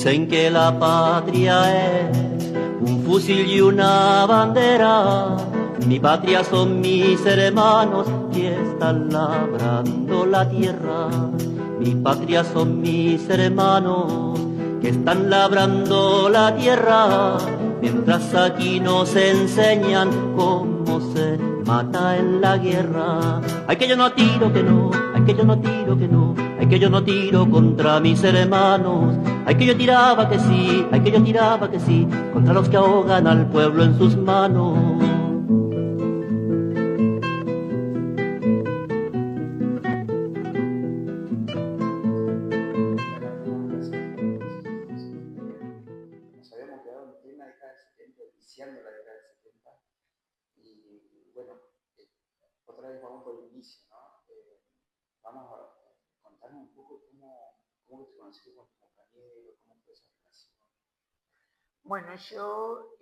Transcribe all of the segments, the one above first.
Dicen que la patria es un fusil y una bandera. Mi patria son mis hermanos que están labrando la tierra. Mi patria son mis hermanos que están labrando la tierra. Mientras aquí nos enseñan cómo se mata en la guerra. Ay, que yo no tiro, que no, ay, que yo no tiro, que no, ay, que yo no tiro contra mis hermanos. Ay, que yo tiraba que sí, ay, que yo tiraba que sí, contra los que ahogan al pueblo en sus manos. Nos habíamos quedado en plena década del 70, iniciando la década del 70, y bueno, otra vez vamos por el inicio, ¿no? Vamos a contarnos un poco cómo te conociste con tu compañero, cómo fue esa relación. Bueno, yo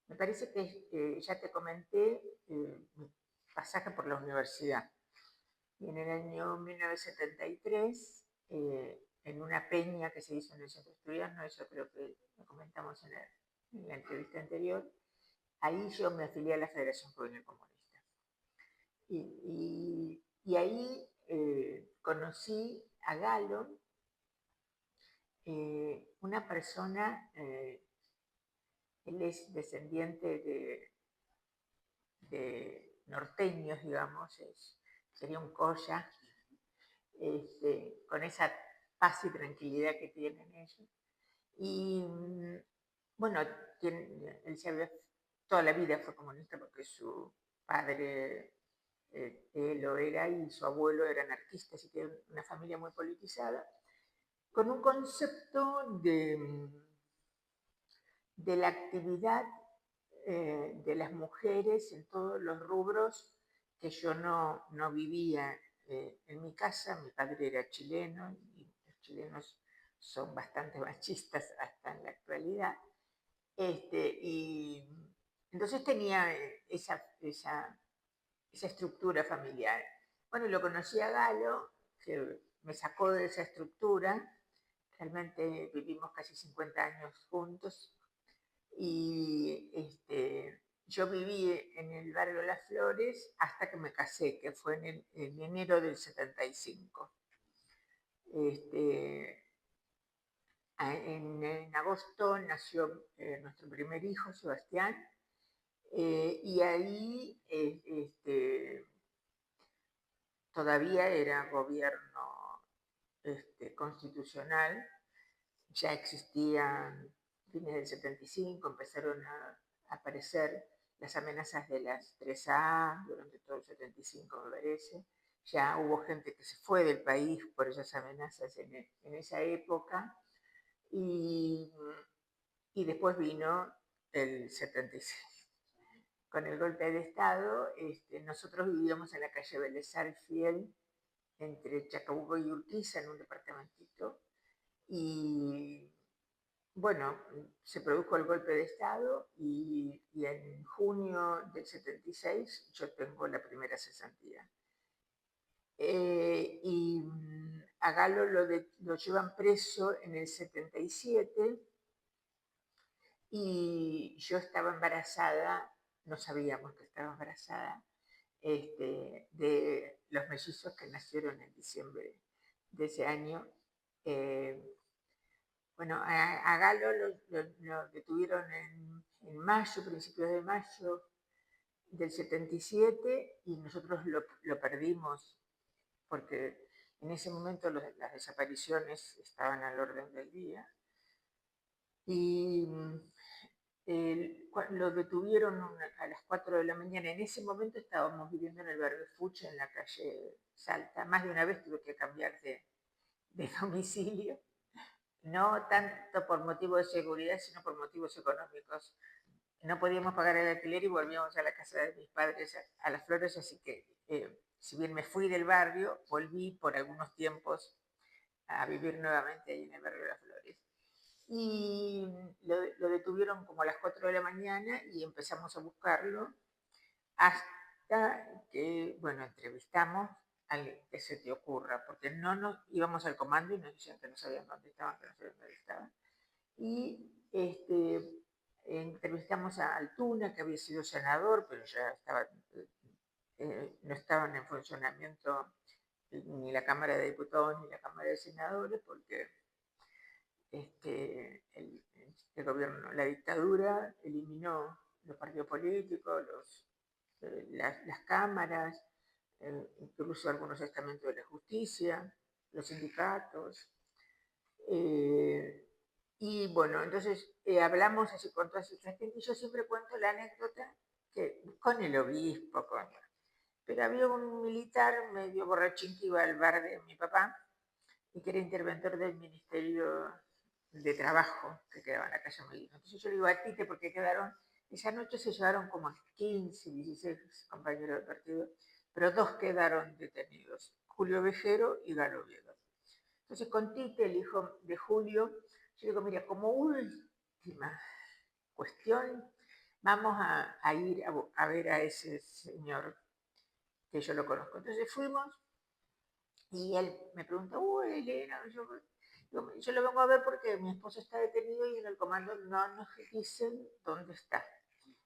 me parece que ya te comenté mi pasaje por la universidad. Y en el año 1973, en una peña que se hizo en el centro estudiante, eso creo que lo comentamos en la entrevista anterior, ahí yo me afilié a la Federación Juvenil Comunista. Y ahí conocí a Galo, una persona, él es descendiente de norteños, digamos, sería un colla, con esa paz y tranquilidad que tienen ellos. Y bueno, toda la vida fue comunista porque su padre él lo era y su abuelo era anarquista, así que una familia muy politizada, con un concepto de la actividad de las mujeres en todos los rubros que yo no vivía en mi casa. Mi padre era chileno y los chilenos son bastante machistas hasta en la actualidad. Y entonces tenía esa estructura familiar. Bueno, lo conocí a Galo, que me sacó de esa estructura. Realmente vivimos casi 50 años juntos. Y yo viví en el barrio Las Flores hasta que me casé, que fue en enero del 75. En agosto nació nuestro primer hijo, Sebastián, y ahí todavía era gobierno constitucional, ya existían fines del 75, empezaron a aparecer las amenazas de las 3A durante todo el 75, me parece. Ya hubo gente que se fue del país por esas amenazas en esa época. Y después vino el 76. Con el golpe de Estado, nosotros vivíamos en la calle Vélez Sarsfield, entre Chacabuco y Urquiza, en un departamentito. Y bueno, se produjo el golpe de Estado y en junio del 76 yo tengo la primera cesantía. Y a Galo lo llevan preso en el 77 y yo estaba embarazada, no sabíamos que estaba embarazada, de los mellizos que nacieron en diciembre de ese año. Bueno, a Galo lo detuvieron en mayo, principios de mayo del 77, y nosotros lo perdimos porque en ese momento las desapariciones estaban al orden del día. Y lo detuvieron a las 4 de la mañana. En ese momento estábamos viviendo en el barrio Fucha, en la calle Salta. Más de una vez tuve que cambiar de domicilio. No tanto por motivos de seguridad, sino por motivos económicos. No podíamos pagar el alquiler y volvíamos a la casa de mis padres a Las Flores, así que si bien me fui del barrio, volví por algunos tiempos a vivir nuevamente ahí en el barrio de Las Flores. Y lo detuvieron como a las 4 de la mañana y empezamos a buscarlo hasta que, bueno, entrevistamos que se te ocurra, porque no nos íbamos al comando y nos decían que no sabían dónde estaban, que no sabían dónde estaban. Y entrevistamos a Altuna, que había sido senador, pero ya estaba, no estaban en funcionamiento ni la Cámara de Diputados ni la Cámara de Senadores, porque el gobierno, la dictadura, eliminó los partidos políticos, las cámaras, incluso algunos estamentos de la justicia, los sindicatos. Y bueno, entonces hablamos así con todas estas gente y yo siempre cuento la anécdota que con el obispo, pero había un militar medio borrachín que iba al bar de mi papá y que era interventor del Ministerio de Trabajo, que quedaba en la calle Molino. Entonces yo le digo a Tite, porque esa noche se llevaron como 15, 16 compañeros de partido, pero 2 quedaron detenidos, Julio Vejero y Galo Oviedo. Entonces con Tite, el hijo de Julio, yo digo, mira, como última cuestión, vamos a ir a ver a ese señor que yo lo conozco. Entonces fuimos y él me pregunta, uy, Elena, yo lo vengo a ver porque mi esposo está detenido y en el comando no nos dicen dónde está.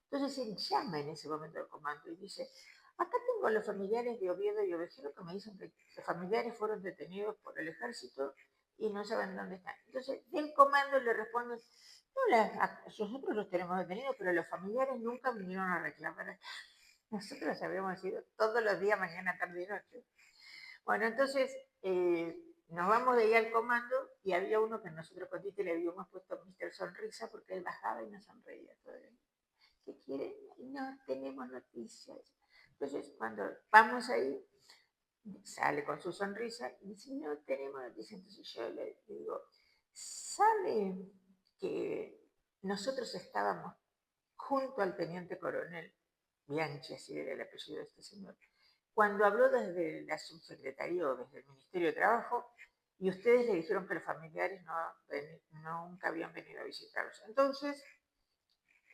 Entonces él llama en ese momento al comando y dice, acá tengo a los familiares de Oviedo y Ovejero que me dicen que los familiares fueron detenidos por el ejército y no saben dónde están. Entonces del comando le responden, no, nosotros los tenemos detenidos, pero los familiares nunca vinieron a reclamar. Nosotros habíamos ido todos los días, mañana, tarde y noche. Bueno, entonces nos vamos de ahí al comando y había uno que nosotros con Tite le habíamos puesto Mr. Sonrisa porque él bajaba y nos sonreía todo el día. ¿Qué quieren? No tenemos noticias. Entonces, cuando vamos ahí, sale con su sonrisa y dice, no tenemos noticias. Entonces yo le digo, ¿sabe que nosotros estábamos junto al teniente coronel Bianchi, así era el apellido de este señor, cuando habló desde la subsecretaría o desde el Ministerio de Trabajo y ustedes le dijeron que los familiares nunca habían venido a visitarlos? Entonces,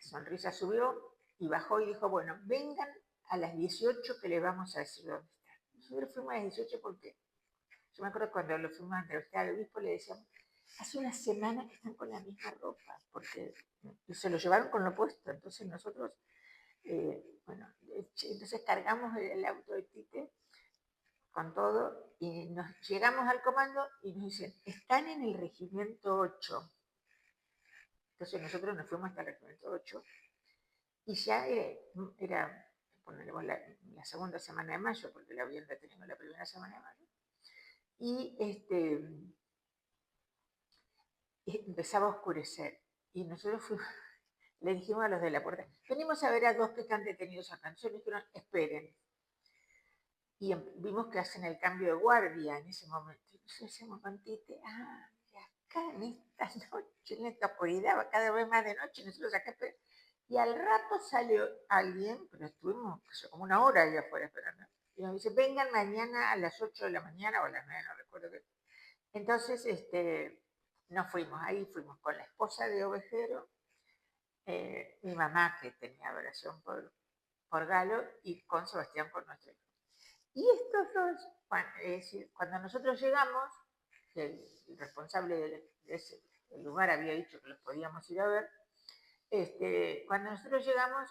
Sonrisa subió y bajó y dijo, bueno, vengan a las 18 que les vamos a decir dónde están. Nosotros fuimos a las 18 porque yo me acuerdo cuando lo fuimos a entrevistar al obispo le decíamos, hace una semana que están con la misma ropa, porque se lo llevaron con lo puesto. Entonces nosotros, bueno, entonces cargamos el auto de Tite con todo y nos llegamos al comando y nos dicen, están en el regimiento 8. Entonces nosotros nos fuimos hasta el regimiento 8 y ya era ponemos la segunda semana de mayo, porque la habían detenido la primera semana de mayo, y empezaba a oscurecer. Y nosotros le dijimos a los de la puerta, venimos a ver a 2 que están detenidos acá. Entonces le dijeron, esperen. Y vimos que hacen el cambio de guardia en ese momento. Entonces decíamos con Tite, acá en esta noche, en esta oscuridad, va cada vez más de noche, nosotros acá esperamos. Y al rato salió alguien, pero estuvimos como una hora ahí afuera esperando. Y nos dice, vengan mañana a las 8 de la mañana o a las 9, no recuerdo qué. Entonces, nos fuimos, ahí fuimos con la esposa de Ovejero, mi mamá que tenía adoración por Galo y con Sebastián por nuestro hijo. Y estos dos, cuando nosotros llegamos, el responsable de ese lugar había dicho que los podíamos ir a ver, cuando nosotros llegamos,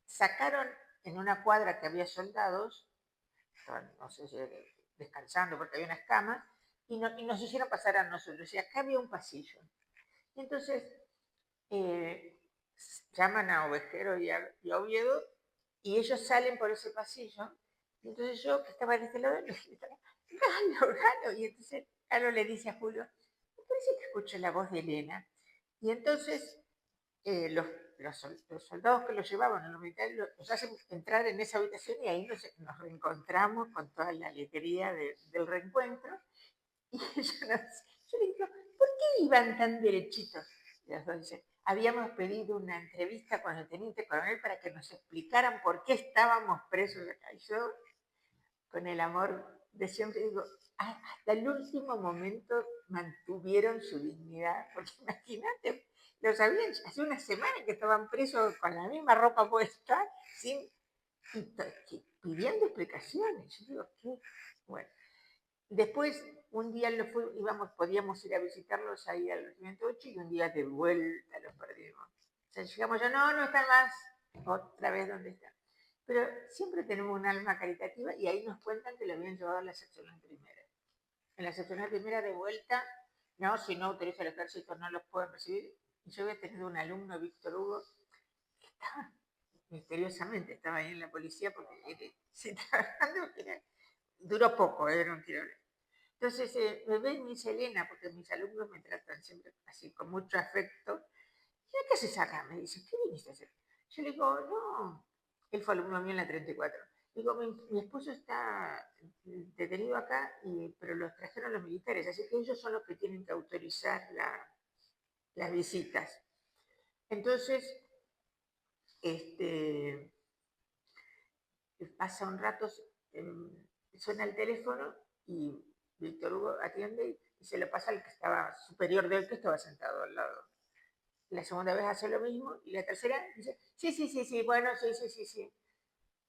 sacaron en una cuadra que había soldados, no sé si descansando porque había unas camas, y nos hicieron pasar a nosotros. Y acá había un pasillo. Y entonces llaman a Ovejero y a Oviedo, y ellos salen por ese pasillo. Y entonces yo, que estaba de este lado, le dije, Galo, Galo. Y entonces Galo le dice a Julio, me parece que escucho la voz de Elena. Y entonces los soldados que los llevaban, los militares, los hacen entrar en esa habitación y ahí nos reencontramos con toda la alegría del reencuentro. Y yo le digo, ¿por qué iban tan derechitos? Y los dos dicen, habíamos pedido una entrevista con el teniente coronel para que nos explicaran por qué estábamos presos acá. Y yo, con el amor de siempre, digo, hasta el último momento mantuvieron su dignidad, porque imagínate, lo sabían hace una semana que estaban presos con la misma ropa puesta, sin pidiendo explicaciones. Yo digo, ¿qué? Bueno, después un día podíamos ir a visitarlos ahí al Regimiento 8 y un día de vuelta los perdimos. O sea, llegamos ya, no están más, otra vez ¿dónde están? Pero siempre tenemos un alma caritativa y ahí nos cuentan que lo habían llevado a la seccional primera. En la seccional primera de vuelta, no, si no autoriza el ejército no los pueden recibir. Y yo había tenido un alumno, Víctor Hugo, que estaba, misteriosamente, estaba ahí en la policía porque se trabajando, duró poco, era un tiro. Entonces me ve y me dice Elena, porque mis alumnos me tratan siempre así, con mucho afecto. ¿Y qué haces acá? Me dice, ¿qué viniste a hacer? Yo le digo, no, él fue alumno mío en la 34. Digo, mi esposo está detenido acá, pero los trajeron los militares, así que ellos son los que tienen que autorizar las visitas. Entonces, pasa un rato, suena el teléfono y Víctor Hugo atiende y se lo pasa al que estaba superior de él, que estaba sentado al lado. La segunda vez hace lo mismo y la tercera dice, sí, bueno, sí.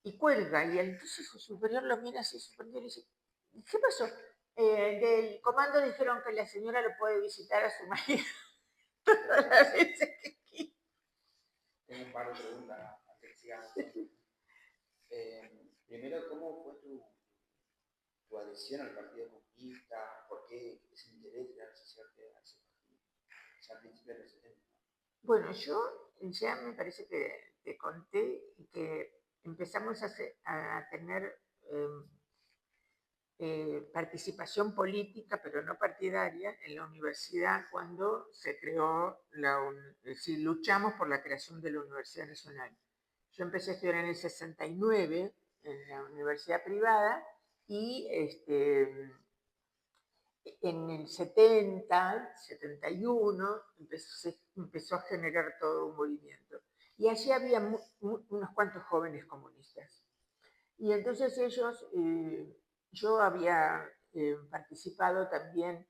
Y cuelga y entonces su superior lo mira así suspendido y dice, ¿qué pasó? Del comando dijeron que la señora lo puede visitar a su marido todas las veces que quiera. Tengo un par de preguntas antes que sigamos. Primero, ¿cómo fue tu adhesión al Partido Comunista? ¿Por qué ese interés de asociarte a ese partido? Ya a principios de los 70. Bueno, yo ya me parece que te conté que empezamos a tener participación política, pero no partidaria, en la universidad cuando se creó, es decir, luchamos por la creación de la Universidad Nacional. Yo empecé a estudiar en el 69 en la universidad privada y en el 70, 71, empezó a generar todo un movimiento. Y allí había unos cuantos jóvenes comunistas. Y entonces ellos, yo había participado también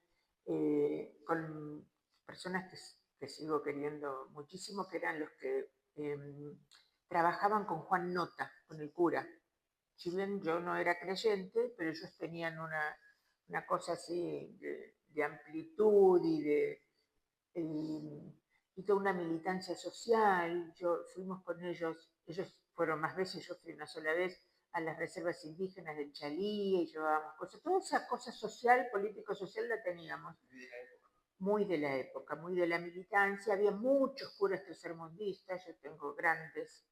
con personas que sigo queriendo muchísimo, que eran los que trabajaban con Juan Nota, con el cura. Si bien yo no era creyente, pero ellos tenían una cosa así de amplitud y toda una militancia social. Fuimos con ellos fueron más veces, yo fui una sola vez a las reservas indígenas del Chalí y llevábamos cosas. Toda esa cosa social, político-social la teníamos. Muy de la época, muy de la militancia. Había muchos curas tercermundistas. Yo tengo grandes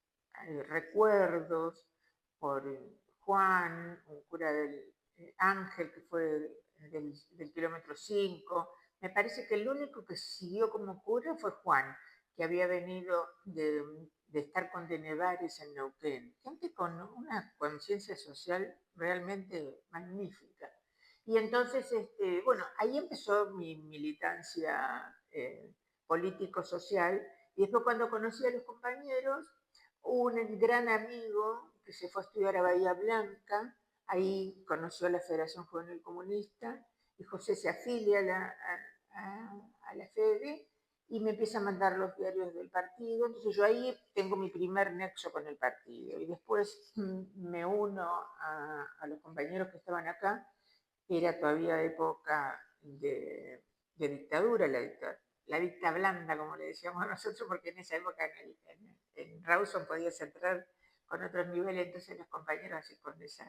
recuerdos por Juan, un cura del Ángel, que fue del kilómetro 5. Me parece que el único que siguió como cura fue Juan, que había venido de estar con De Nevares en Neuquén. Gente con una conciencia social realmente magnífica. Y entonces, bueno, ahí empezó mi militancia político-social. Y después cuando conocí a los compañeros, un gran amigo que se fue a estudiar a Bahía Blanca, ahí conoció a la Federación Juvenil Comunista, y José se afilia a la FEDE y me empieza a mandar los diarios del partido. Entonces yo ahí tengo mi primer nexo con el partido. Y después me uno a los compañeros que estaban acá. Era todavía época de dictadura, la dicta blanda, como le decíamos nosotros, porque en esa época en Rawson podías entrar con otros niveles, entonces los compañeros así con esa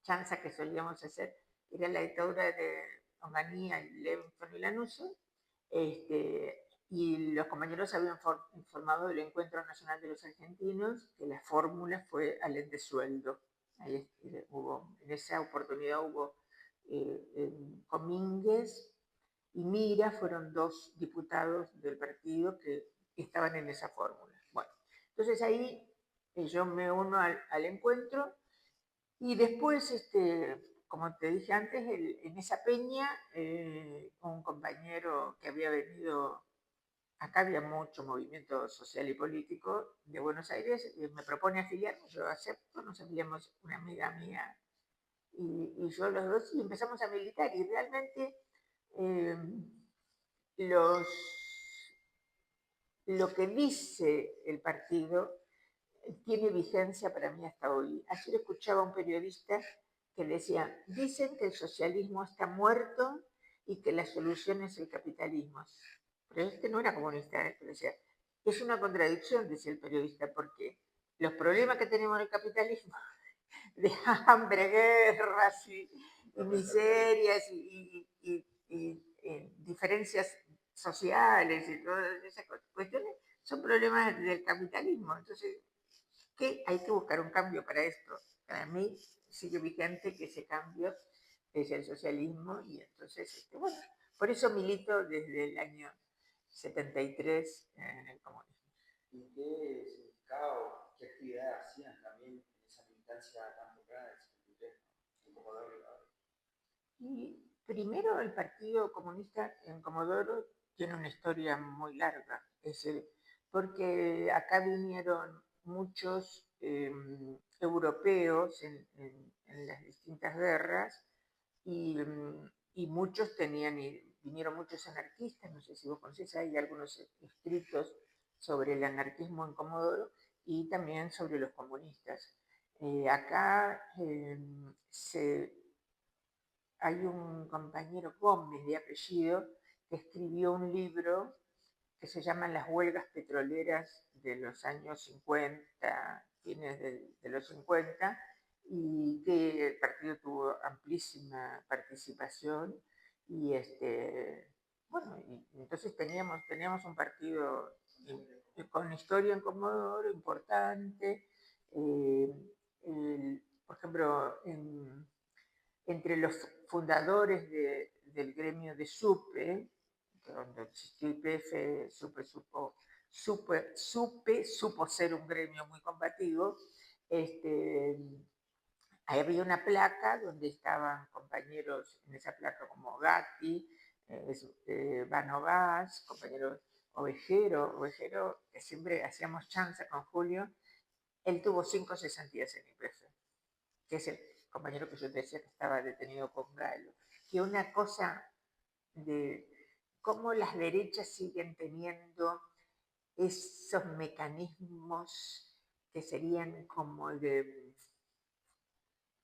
chanza que solíamos hacer, era la dictadura de Onganía, Levinson y Lanusse, y los compañeros habían formado el Encuentro Nacional de los Argentinos, que la fórmula fue alén de sueldo. Ahí en esa oportunidad hubo Comínguez y Mira, fueron dos diputados del partido que estaban en esa fórmula. Bueno, entonces ahí yo me uno al encuentro y después, como te dije antes, en esa peña, un compañero que había venido, acá había mucho movimiento social y político de Buenos Aires, me propone afiliarme, yo acepto, nos afiliamos una amiga mía y yo los dos y empezamos a militar y realmente lo que dice el partido tiene vigencia para mí hasta hoy. Ayer escuchaba a un periodista que decía, dicen que el socialismo está muerto y que la solución es el capitalismo. Pero este no era comunista, pero decía, es una contradicción, decía el periodista, porque los problemas que tenemos en el capitalismo, de hambre, guerras y miserias y diferencias sociales y todas esas cuestiones, son problemas del capitalismo. Entonces, que hay que buscar un cambio para esto. Para mí sigue vigente que ese cambio es el socialismo y entonces, bueno, por eso milito desde el año 73 en el comunismo. ¿Y qué significado, qué actividades hacían también en esa militancia tan temprana del 73, en Comodoro Rivadavia? Y primero el Partido Comunista en Comodoro tiene una historia muy larga, porque acá vinieron muchos europeos en las distintas guerras y muchos vinieron muchos anarquistas, no sé si vos conocés, hay algunos escritos sobre el anarquismo en Comodoro y también sobre los comunistas. Acá hay un compañero Gómez de apellido que escribió un libro que se llama Las huelgas petroleras de los años 50, fines de los 50, y que el partido tuvo amplísima participación y bueno, y entonces teníamos un partido con historia en Comodoro importante. Por ejemplo, entre los fundadores del gremio de SUPE, donde existió IPF, SUPE supo ser un gremio muy combativo. Había una placa donde estaban compañeros en esa placa como Gatti, Vano Gas, compañero Ovejero, que siempre hacíamos chanza con Julio. Él tuvo 5 cesantías en IPF, que es el compañero que yo te decía que estaba detenido con Galo. Que una cosa de cómo las derechas siguen teniendo esos mecanismos que serían como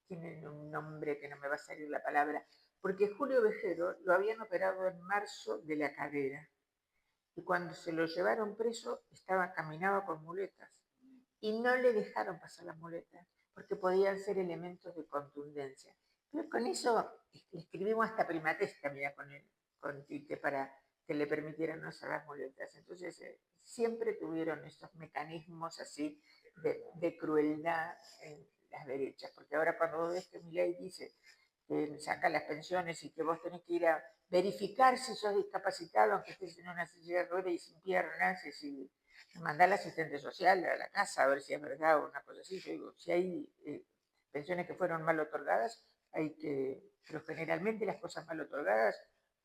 tienen un nombre que no me va a salir la palabra, porque Julio Vejero lo habían operado en marzo de la cadera y cuando se lo llevaron preso caminaba con muletas y no le dejaron pasar las muletas porque podían ser elementos de contundencia. Pero con eso le escribimos hasta primatesta, mira, con Tite para que le permitieran no usar las muletas. Entonces, siempre tuvieron esos mecanismos así de crueldad en las derechas, porque ahora cuando vos ves que Milei dice que saca las pensiones y que vos tenés que ir a verificar si sos discapacitado, aunque estés en una silla de ruedas y sin piernas, y si mandar al asistente social a la casa a ver si es verdad o una cosa así. Yo digo, si hay pensiones que fueron mal otorgadas, pero generalmente las cosas mal otorgadas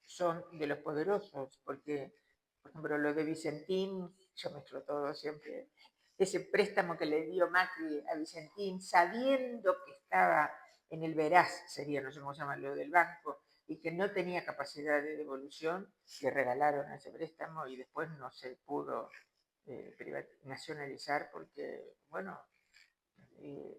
son de los poderosos, porque, por ejemplo, lo de Vicentín, yo mezclo todo siempre, ese préstamo que le dio Macri a Vicentín, sabiendo que estaba en el veraz, sería, no sé cómo se llama, lo del banco, y que no tenía capacidad de devolución, le regalaron ese préstamo y después no se pudo nacionalizar porque, bueno,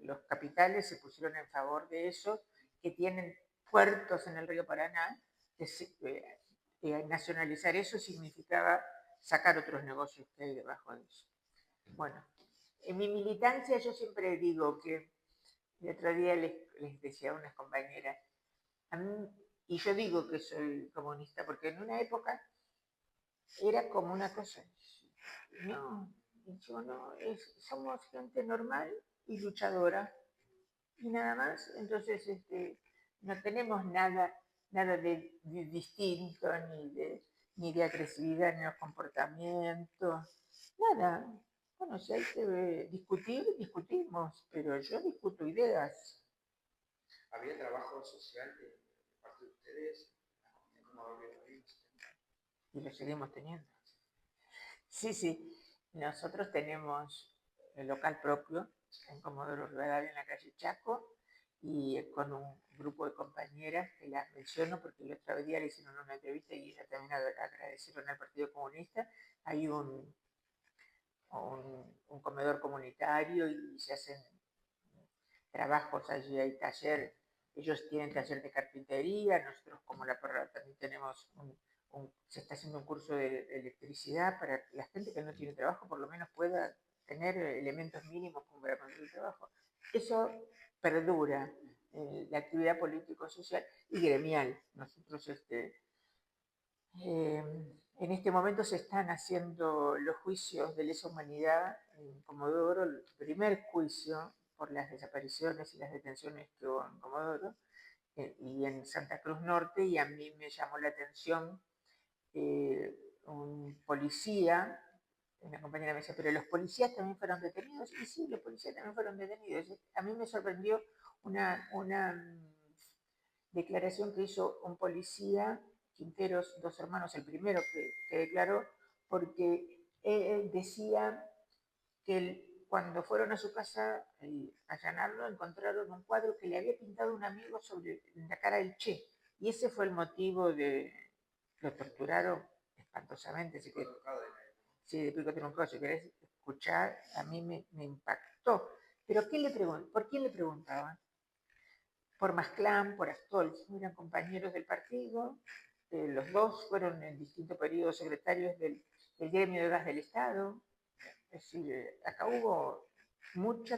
los capitales se pusieron en favor de eso, que tienen puertos en el río Paraná, que nacionalizar eso significaba sacar otros negocios que hay debajo de eso. Bueno, en mi militancia yo siempre digo que, el otro día les decía a unas compañeras, a mí, y yo digo que soy comunista porque en una época era como una cosa, no, yo no, somos gente normal y luchadora y nada más, entonces no tenemos nada de distinto ni de agresividad en los comportamientos, nada. Bueno, si hay que discutir, discutimos, pero yo discuto ideas. ¿Había trabajo social de parte de ustedes en Comodoro Rivadavia? Y lo seguimos teniendo. Sí, sí. Nosotros tenemos el local propio en Comodoro Rivadavia, en la calle Chaco, y con un grupo de compañeras que las menciono porque el otro día le hicieron una entrevista y ellas también agradecieron al Partido Comunista. Hay un comedor comunitario y se hacen trabajos allí, hay taller, ellos tienen taller de carpintería, nosotros como La Parra también tenemos se está haciendo un curso de electricidad para que la gente que no tiene trabajo por lo menos pueda tener elementos mínimos como para conseguir trabajo. Eso perdura, la actividad político-social y gremial. Nosotros en este momento se están haciendo los juicios de lesa humanidad en Comodoro, el primer juicio por las desapariciones y las detenciones que hubo en Comodoro y en Santa Cruz Norte, y a mí me llamó la atención un policía, una compañera me decía, pero los policías también fueron detenidos, y sí, los policías también fueron detenidos. A mí me sorprendió una declaración que hizo un policía, Quinteros, dos hermanos, el primero que declaró, porque decía que cuando fueron a su casa a allanarlo, encontraron un cuadro que le había pintado un amigo sobre la cara del Che, y ese fue el motivo de... Lo torturaron espantosamente, así que... Sí, de pico tronco, si querés escuchar, a mí me impactó. Pero ¿por quién le preguntaban? Por Masclán, por Astol, eran compañeros del partido, los dos fueron en distintos periodos secretarios del gremio de gas del Estado, es decir, acá hubo mucha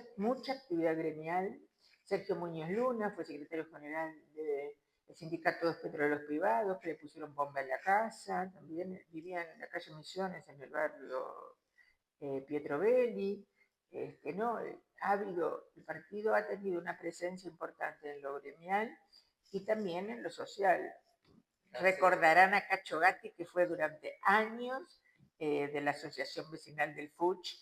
actividad gremial. Sergio Muñoz Luna fue secretario general del Sindicato de Petroleros Privados, que le pusieron bomba en la casa, también vivía en la calle Misiones, en el barrio Pietro Belli. No, el partido ha tenido una presencia importante en lo gremial y también en lo social. Recordarán a Cacho Gatti, que fue durante años de la Asociación Vecinal del Fuch,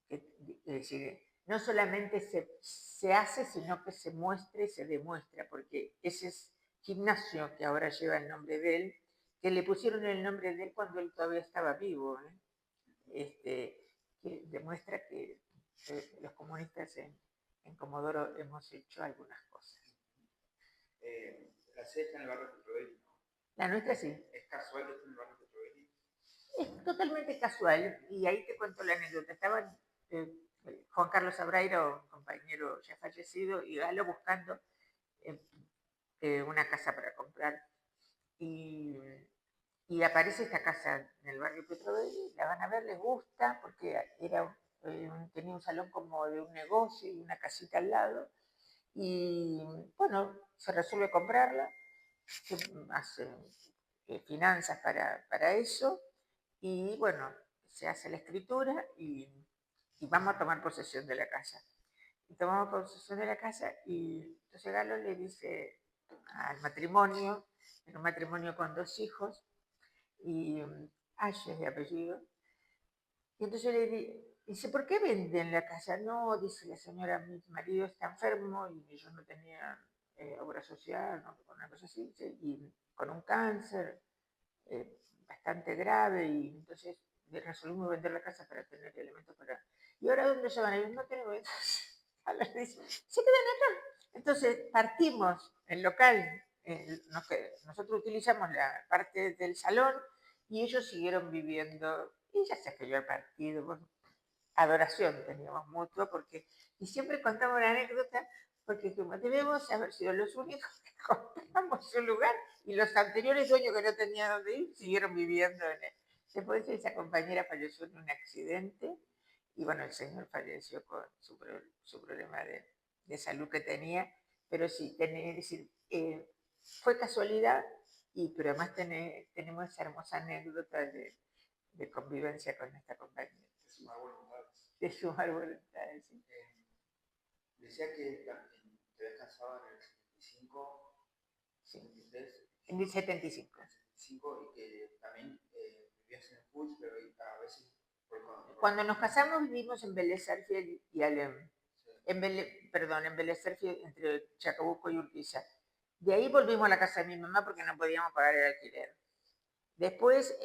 es decir, no solamente se hace, sino que se muestra y se demuestra, porque ese es gimnasio que ahora lleva el nombre de él, que le pusieron el nombre de él cuando él todavía estaba vivo, que demuestra que los comunistas en Comodoro hemos hecho algunas cosas. La sede está en el barrio Petrovelli, ¿no? La nuestra sí. ¿Es casual que esté en el barrio Petrovelli? Es totalmente casual, y ahí te cuento la anécdota. Estaban Juan Carlos Abrairo, un compañero ya fallecido, y Galo buscando una casa para comprar. Y aparece esta casa en el barrio Petrovelli, la van a ver, les gusta, porque tenía un salón como de un negocio y una casita al lado. Y bueno, se resuelve comprarla, se hace finanzas para eso, y bueno, se hace la escritura y vamos a tomar posesión de la casa. Y tomamos posesión de la casa y entonces Galo le dice al matrimonio, en un matrimonio con 2 hijos, y Ayes de apellido, y entonces le dice, ¿por qué venden la casa? No, dice la señora, mi marido está enfermo y yo no tenía obra social, no, una cosa así, y con un cáncer bastante grave, y entonces resolvimos vender la casa para tener elementos para... ¿Y ahora dónde se van a ir? No tenemos... A ver, dice, se quedan acá. Entonces partimos el local, nosotros utilizamos la parte del salón y ellos siguieron viviendo, y ya se afilió al partido, bueno, adoración teníamos mutua, y siempre contamos una anécdota, porque como debemos haber sido los únicos que compramos un lugar, y los anteriores dueños que no tenían dónde ir siguieron viviendo en él. Después esa compañera falleció en un accidente, y bueno, el señor falleció con su problema de salud que tenía, pero sí, es decir, fue casualidad, pero además tenemos esa hermosa anécdota de convivencia con esta compañera. De sumar voluntades, sí. Decía que te habías casado en el 75, Sí. 73. En el 75. 75, y que también vivías en el Puig, pero a veces... Cuando nos casamos vivimos en Vélez Sarsfield y Alem. Sí. En Vélez Sarsfield, entre Chacabuco y Urquiza. De ahí volvimos a la casa de mi mamá porque no podíamos pagar el alquiler. Después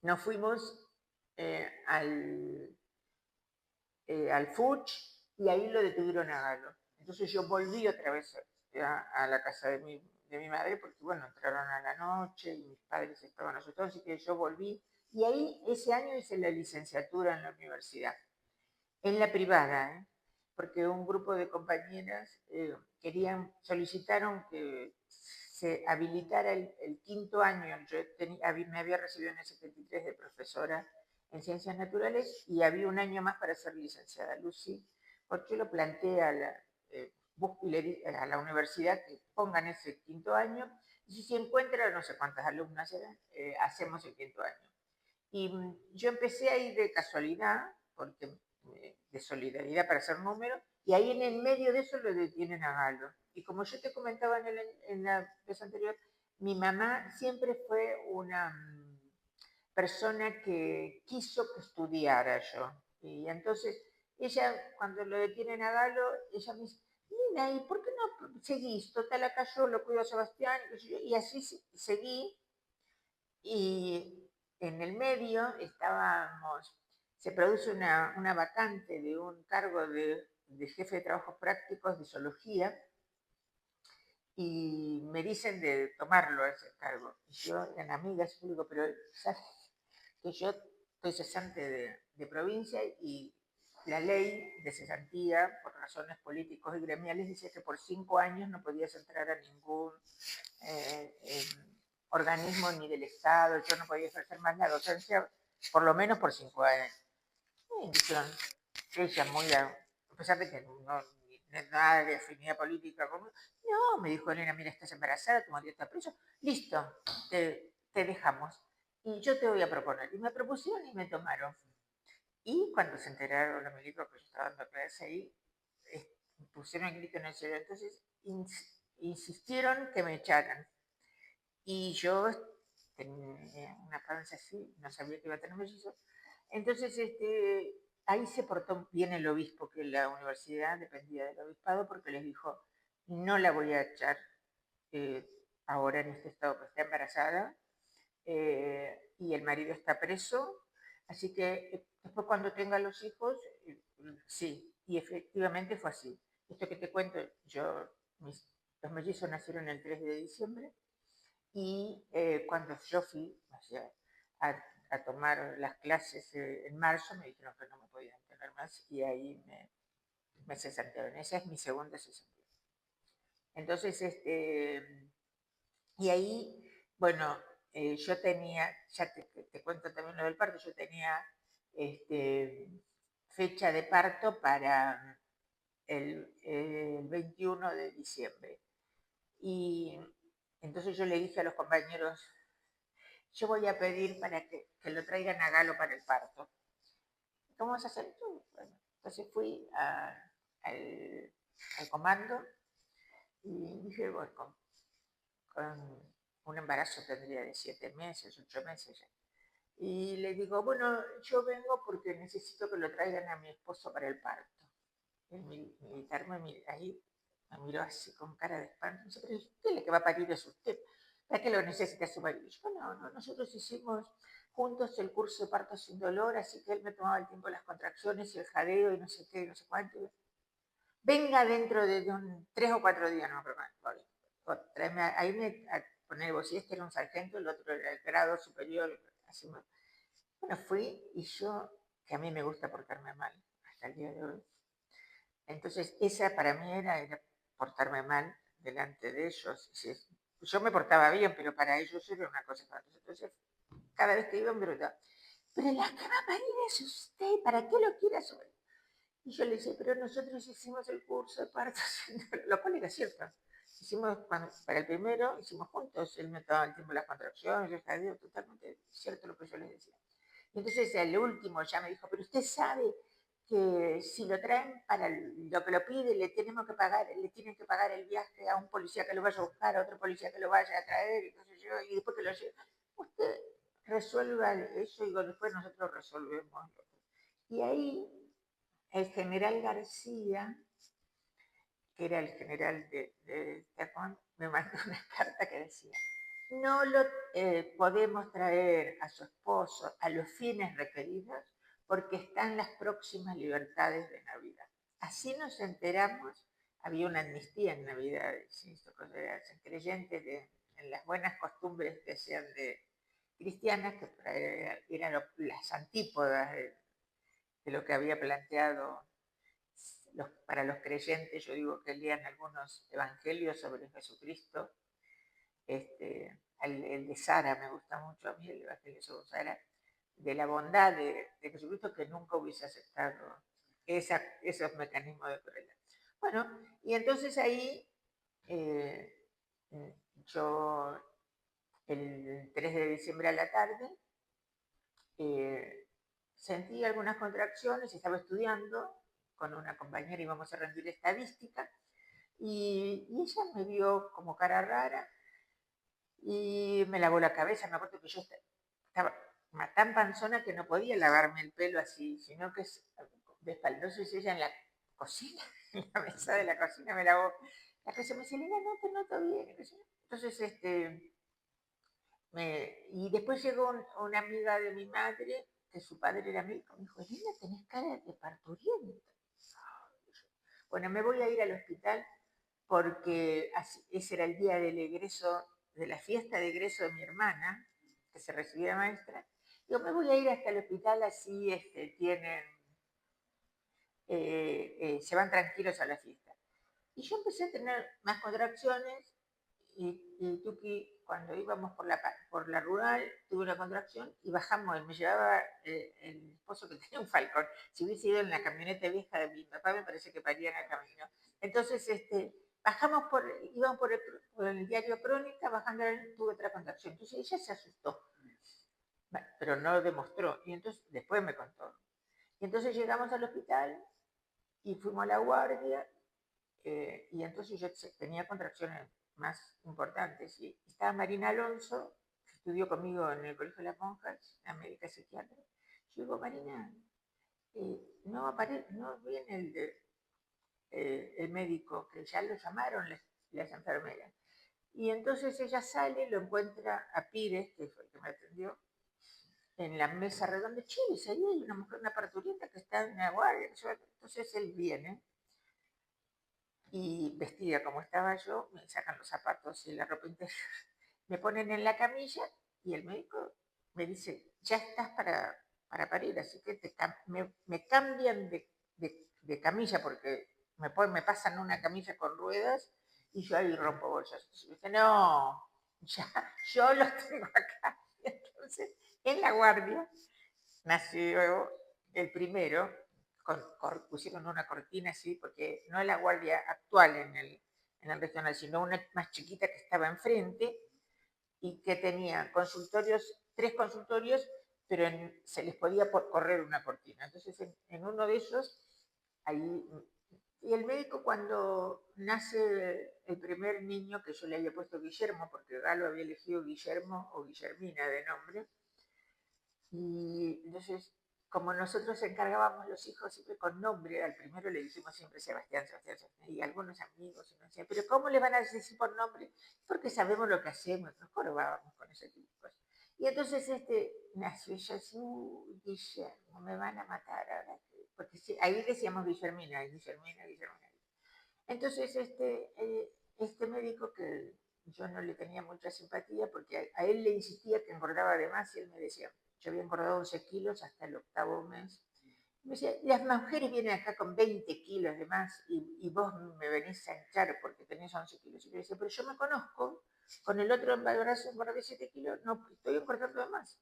nos fuimos al Fuch, y ahí lo detuvieron a Galo. Entonces yo volví otra vez a la casa de mi madre, porque bueno, entraron a la noche y mis padres estaban asustados, así que yo volví Y ahí ese año hice la licenciatura en la universidad, en la privada, ¿eh? Porque un grupo de compañeras solicitaron que se habilitara el quinto año. Yo me había recibido en el 73 de profesora en Ciencias Naturales y había un año más para ser licenciada. Lucy, porque yo lo planteé a la universidad que pongan ese quinto año y si se encuentra, no sé cuántas alumnas eran, hacemos el quinto año. Y yo empecé ahí de casualidad, porque de solidaridad para hacer número, y ahí en el medio de eso lo detienen a Galo. Y como yo te comentaba en la vez anterior, mi mamá siempre fue una persona que quiso que estudiara yo. Y entonces, ella, cuando lo detienen a Galo, ella me dice, Nina, ¿y por qué no seguís? Total, acá yo lo cuido a Sebastián. Y así seguí. Y en el medio se produce una vacante de un cargo de jefe de trabajos prácticos de zoología y me dicen de tomarlo ese cargo. Y yo, en amigas, digo, pero ¿sabes que yo estoy cesante de provincia y la ley de cesantía por razones políticos y gremiales dice que por 5 años no podías entrar a ningún organismo ni del Estado, yo no podía ejercer más la docencia, por lo menos por 5 años. Y dijeron, ella muy, a pesar de que no nada de afinidad política, no, me dijo Elena, mira, estás embarazada, tu marido está preso, listo, te dejamos. Y yo te voy a proponer. Y me propusieron y me tomaron. Y cuando se enteraron los milicos que yo estaba dando clase ahí, pusieron el grito en el cielo. Entonces insistieron que me echaran. Y yo tenía una panza así, no sabía que iba a tener mellizos. Entonces, ahí se portó bien el obispo, que la universidad dependía del obispado, porque les dijo, no la voy a echar ahora en este estado, que está embarazada, y el marido está preso, así que después cuando tenga los hijos, sí, y efectivamente fue así. Esto que te cuento, los mellizos nacieron el 3 de diciembre, y cuando yo fui a tomar las clases en marzo, me dijeron que no me podían tener más y ahí me cesantearon. Esa es mi segunda cesantía. Entonces, y ahí, bueno, yo tenía, ya te cuento también lo del parto, yo tenía fecha de parto para el 21 de diciembre. Y entonces yo le dije a los compañeros, yo voy a pedir para que lo traigan a Galo para el parto. ¿Cómo vas a hacer tú? Bueno, entonces fui al comando y dije, bueno, con un embarazo tendría de 7 meses, 8 meses ya. Y le digo, bueno, yo vengo porque necesito que lo traigan a mi esposo para el parto. El militar ahí me miró así con cara de espanto. Me dice, pero usted la que va a parir es usted. ¿Para qué lo necesita su marido? Yo, no, nosotros hicimos juntos el curso de parto sin dolor, así que él me tomaba el tiempo de las contracciones y el jadeo y no sé qué, no sé cuánto. Venga dentro de 3 o 4 días, no, pero ahí me poner vos, y este era un sargento, el otro era el grado superior. Así bueno, fui y yo, que a mí me gusta portarme mal hasta el día de hoy. Entonces, esa para mí era portarme mal delante de ellos. Yo me portaba bien, pero para ellos era una cosa espantosa. Entonces, cada vez que iba me preguntaba, pero la que va a parir es usted, ¿para qué lo quiere hacer? Y yo le decía, pero nosotros hicimos el curso de parto, lo cual era cierto. Para el primero, hicimos juntos, él me tomaba el tiempo de las contracciones, el jadeo, totalmente cierto lo que yo les decía. Y entonces el último ya me dijo, pero usted sabe que si lo traen para lo que lo pide, le tienen que pagar el viaje a un policía que lo vaya a buscar, a otro policía que lo vaya a traer, y después que lo lleve. Usted resuelva eso y después nosotros resolvemos. Y ahí el general García, que era el general de Tacón, me mandó una carta que decía, no lo podemos traer a su esposo a los fines requeridos porque están las próximas libertades de Navidad. Así nos enteramos, había una amnistía en Navidad, creyentes en las buenas costumbres que sean de cristianas, que eran las antípodas de lo que había planteado para los creyentes. Yo digo que lean algunos evangelios sobre Jesucristo. El de Sara me gusta mucho a mí, el evangelio sobre Sara, de la bondad de Jesucristo, que nunca hubiese aceptado esos mecanismos de crueldad. Bueno, y entonces ahí yo, el 3 de diciembre a la tarde, sentí algunas contracciones, estaba estudiando con una compañera, íbamos a rendir estadística, y ella me vio como cara rara y me lavó la cabeza. Me acuerdo que yo estaba tan panzona que no podía lavarme el pelo así, sino que de espaldoso, y ella en la cocina, en la mesa de la cocina, me lavó la cabeza. Me dice, Elena, no te noto bien. Entonces, y después llegó una amiga de mi madre, que su padre era médico, me dijo, Elena, tenés cara de parturienta. Bueno, me voy a ir al hospital porque ese era el día del egreso, de la fiesta de egreso de mi hermana, que se recibía maestra. Digo, me voy a ir hasta el hospital, así se van tranquilos a la fiesta. Y yo empecé a tener más contracciones, y Tuki, cuando íbamos por la rural, tuve una contracción y bajamos. Me llevaba el esposo, que tenía un Falcón. Si hubiese ido en la camioneta vieja de mi papá, me parece que paría en el camino. Entonces, íbamos por el diario Crónica, bajando, tuve otra contracción. Entonces ella se asustó, pero no lo demostró. Y entonces después me contó. Y entonces llegamos al hospital y fuimos a la guardia, y entonces yo tenía contracciones más importantes. Y estaba Marina Alonso, que estudió conmigo en el Colegio de las Monjas, la médica psiquiatra. Yo digo, Marina, no viene el médico, que ya lo llamaron las enfermeras. Y entonces ella sale, lo encuentra a Pires, que fue el que me atendió, en la mesa redonda. Che, ahí hay una mujer, una parturienta que está en la guardia. Entonces él viene, y vestida como estaba yo, me sacan los zapatos y la ropa interior, me ponen en la camilla, y el médico me dice, ya estás para parir, así que me cambian de camilla, porque me pasan una camilla con ruedas, y yo ahí rompo bolsas. Entonces me dice, no, ya, yo los tengo acá. Y entonces, en la guardia, nació el primero, pusieron una cortina así, porque no es la guardia actual en el regional, sino una más chiquita que estaba enfrente, y que tenía tres consultorios, pero se les podía correr una cortina. Entonces, en uno de esos, ahí. Y el médico, cuando nace el primer niño, que yo le había puesto Guillermo, porque Galo había elegido Guillermo o Guillermina de nombre, y entonces, como nosotros encargábamos los hijos siempre con nombre, al primero le dijimos siempre Sebastián, Sebastián, Sebastián, y algunos amigos nos decían, pero ¿cómo le van a decir por nombre? Porque sabemos lo que hacemos, nos jorobábamos con ese tipo de cosas. Y entonces nació, y yo decía, Guillermo, me van a matar ahora. Porque ahí decíamos Guillermina, Guillermina, Guillermina. Entonces este médico, que yo no le tenía mucha simpatía, porque a él le insistía que engordaba de más, y él me decía, yo había engordado 11 kilos hasta el 8º mes. Me decía, las mujeres vienen acá con 20 kilos de más, y vos me venís a hinchar porque tenés 11 kilos. Y yo decía, pero yo me conozco, con el otro embarazo engordé 7 kilos, no estoy engordando de más.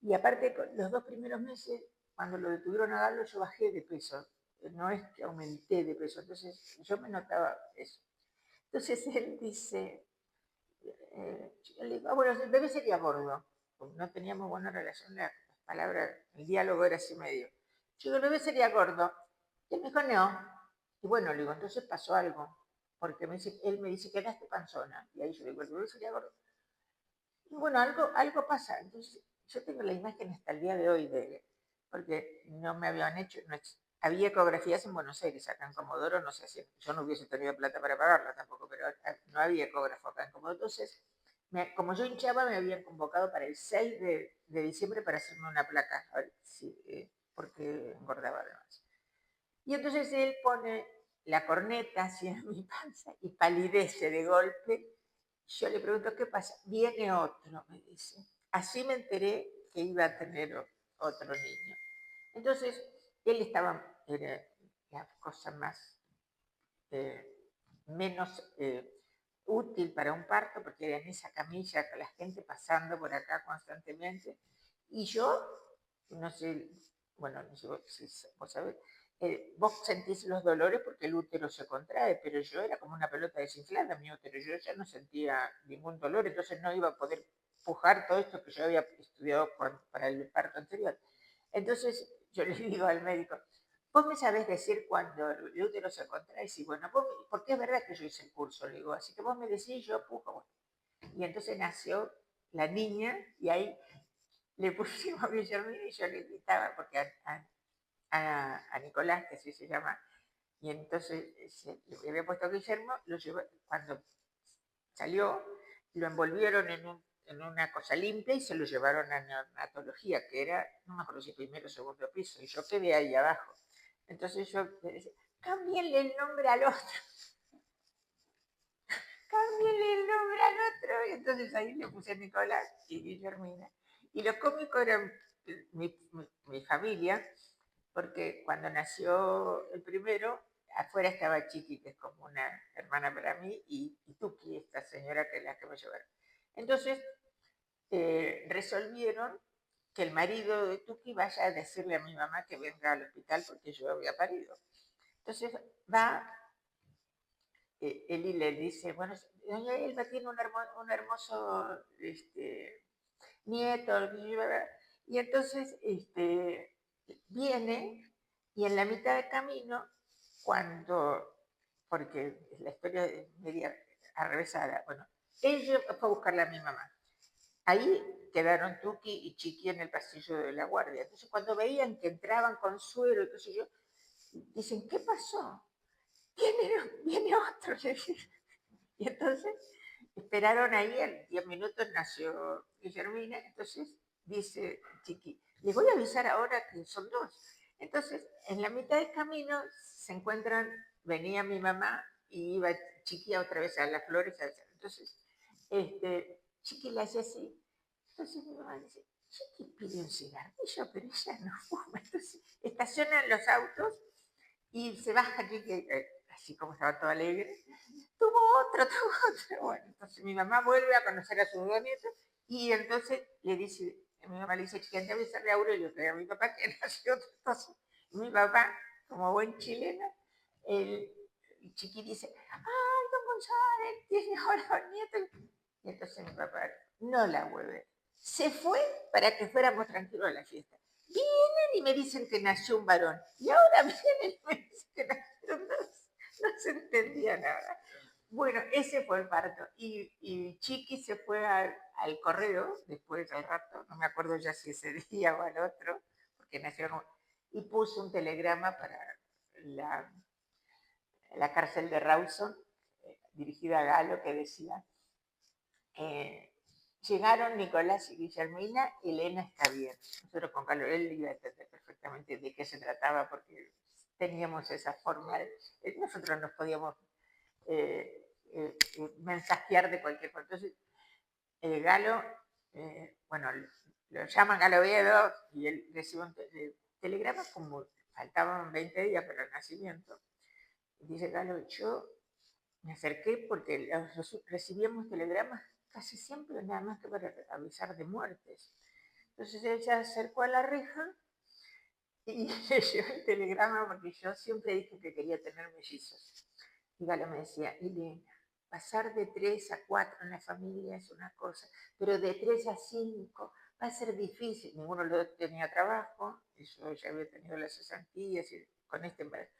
Y aparte, los 2 primeros meses, cuando lo detuvieron a Galo, yo bajé de peso, no es que aumenté de peso. Entonces yo me notaba eso. Entonces él dice, yo le digo, bueno, el bebé sería gordo. No teníamos buena relación, las palabras, el diálogo era así medio. Yo digo, el bebé sería gordo. Y él me dijo, no. Y bueno, le digo, entonces pasó algo, porque él me dice, quedaste panzona. Y ahí yo le digo, el bebé sería gordo. Y bueno, algo pasa. Entonces yo tengo la imagen hasta el día de hoy, porque no me habían hecho, había ecografías en Buenos Aires, acá en Comodoro no se hacía. Yo no hubiese tenido plata para pagarla tampoco, pero no había ecógrafo acá en Comodoro. Entonces, como yo hinchaba, me habían convocado para el 6 de diciembre para hacerme una placa, a ver porque engordaba además. Y entonces él pone la corneta hacia mi panza y palidece de golpe. Yo le pregunto, ¿qué pasa? Viene otro, me dice. así me enteré que iba a tener otro niño. Entonces, él era la cosa más, menos útil para un parto, porque era en esa camilla con la gente pasando por acá constantemente. Y yo, no sé, bueno, no sé si vos sabés, vos sentís los dolores porque el útero se contrae, pero yo era como una pelota desinflada, mi útero, yo ya no sentía ningún dolor, entonces no iba a poder pujar todo esto que yo había estudiado para el parto anterior. Entonces yo le digo al médico, vos me sabés decir cuando el útero se contrae, y bueno, porque es verdad que yo hice el curso, le digo, así que vos me decís, yo pujo. Bueno. Y entonces nació la niña y ahí le pusimos a Guillermina y yo le gritaba, porque a Nicolás, que así se llama, y entonces le había puesto a Guillermo, cuando salió, lo envolvieron en una cosa limpia y se lo llevaron a neonatología, que era, no me acuerdo si primero o segundo piso, y yo quedé ahí abajo. Entonces yo le decía, cámbienle el nombre al otro, cámbienle el nombre al otro. Y entonces ahí le puse a Nicolás y Guillermina. Y lo cómico era mi familia, porque cuando nació el primero, afuera estaba Chiqui, que es como una hermana para mí, y Tuki, esta señora que es la que me llevaron. Entonces, resolvieron que el marido de Tuki vaya a decirle a mi mamá que venga al hospital porque yo había parido. Entonces va, Eli le dice, bueno, doña Elba tiene un hermoso nieto, y entonces viene y en la mitad del camino, porque la historia es media arrevesada, bueno, ella fue a buscarle a mi mamá. Ahí quedaron Tuki y Chiqui en el pasillo de la guardia. Entonces, cuando veían que entraban con suero y qué sé yo, dicen, ¿qué pasó? Viene otro. Y entonces esperaron ahí, en 10 minutos nació Guillermina. Entonces dice Chiqui, les voy a avisar ahora que son dos. Entonces, en la mitad del camino se encuentran, venía mi mamá y iba Chiqui otra vez a las flores. Entonces, Chiqui le hacía así. Entonces mi mamá dice, Chiqui pide un cigarrillo, pero ella no fuma. Entonces estacionan los autos y se baja Chiqui, así como estaba todo alegre. Tuvo tuvo otro. Bueno, entonces mi mamá vuelve a conocer a sus dos nietos y entonces mi mamá le dice, Chiqui, anda a avisarle a Aurelio, que era mi papá, que nació otro. Entonces mi papá, como buen chileno, el Chiqui dice, ay, don González, tiene ahora nietos. Y entonces mi papá no la vuelve. Se fue para que fuéramos tranquilos a la fiesta. Vienen y me dicen que nació un varón. Y ahora vienen y me dicen que nacieron dos. No se entendía nada. Bueno, ese fue el parto. Y Chiqui se fue al correo después al rato, no me acuerdo ya si ese día o al otro, porque nacieron, y puso un telegrama para la cárcel de Rawson, dirigida a Galo, que decía, llegaron Nicolás y Guillermina, Elena está bien. Nosotros con Carlos, él iba a entender perfectamente de qué se trataba porque teníamos esa forma, nosotros nos podíamos mensajear de cualquier forma. Entonces, Galo, bueno, lo llaman Galo Oviedo y él recibe un telegrama como faltaban 20 días para el nacimiento. Y dice Galo, yo me acerqué porque recibíamos telegramas casi siempre nada más que para avisar de muertes. Entonces ella acercó a la reja y leyó el telegrama porque yo siempre dije que quería tener mellizos. Y Galo me decía, Elena, pasar de 3 a 4 en la familia es una cosa, pero de 3 a 5 va a ser difícil. Ninguno de los dos tenía trabajo, y yo ya había tenido las cesantías y con este embarazo.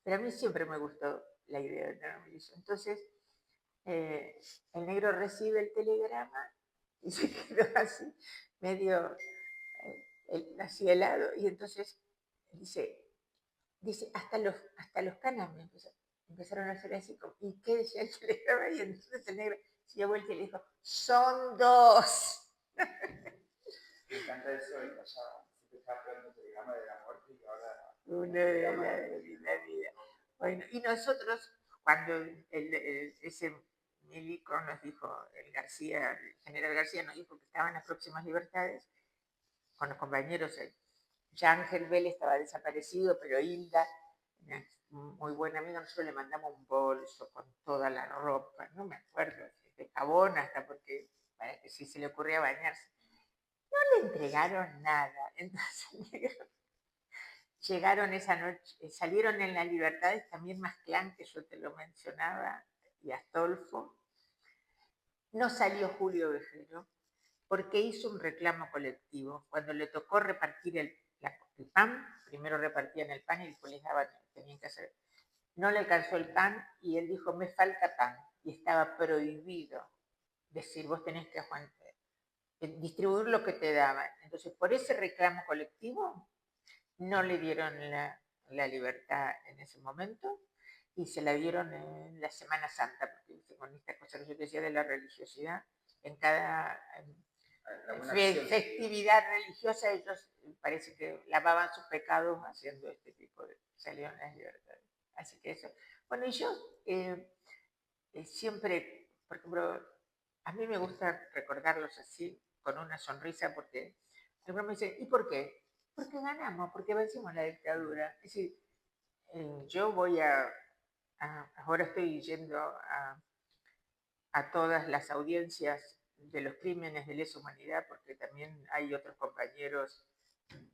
Pero a mí siempre me gustó la idea de tener mellizos. Entonces, el negro recibe el telegrama y se quedó así, medio así helado, y entonces dice hasta los canas empezaron a hacer así, como, ¿y qué decía el telegrama? Y entonces el negro se dio vuelta y le dijo, son dos. Me encanta eso de que siempre estaba esperando el telegrama de la muerte y ahora... Una de la vida. Bueno, y nosotros, cuando ese Milico nos dijo, el general García nos dijo que estaban las próximas libertades con los compañeros. Ya Ángel Vélez estaba desaparecido, pero Hilda, una muy buena amiga, nosotros le mandamos un bolso con toda la ropa, no me acuerdo, de jabón hasta porque, para que si se le ocurría bañarse. No le entregaron nada, entonces llegaron esa noche, salieron en las libertades también Masclán, que yo te lo mencionaba, y Astolfo. No salió Julio Vejero porque hizo un reclamo colectivo. Cuando le tocó repartir el pan, primero repartían el pan y después les daban, tenían que hacer. No le alcanzó el pan y él dijo, me falta pan. Y estaba prohibido decir, vos tenés que distribuir lo que te daban. Entonces, por ese reclamo colectivo, no le dieron la libertad en ese momento y se la dieron en la Semana Santa, porque con esta cosa que yo te decía de la religiosidad, en cada festividad religiosa ellos parece que lavaban sus pecados haciendo este tipo de, salieron las libertades. Así que eso. Bueno, y yo siempre, por ejemplo, a mí me gusta recordarlos así, con una sonrisa, porque algunos me dicen, ¿y por qué? Porque ganamos, porque vencimos la dictadura. Es decir, yo voy ahora estoy yendo a todas las audiencias de los crímenes de lesa humanidad, porque también hay otros compañeros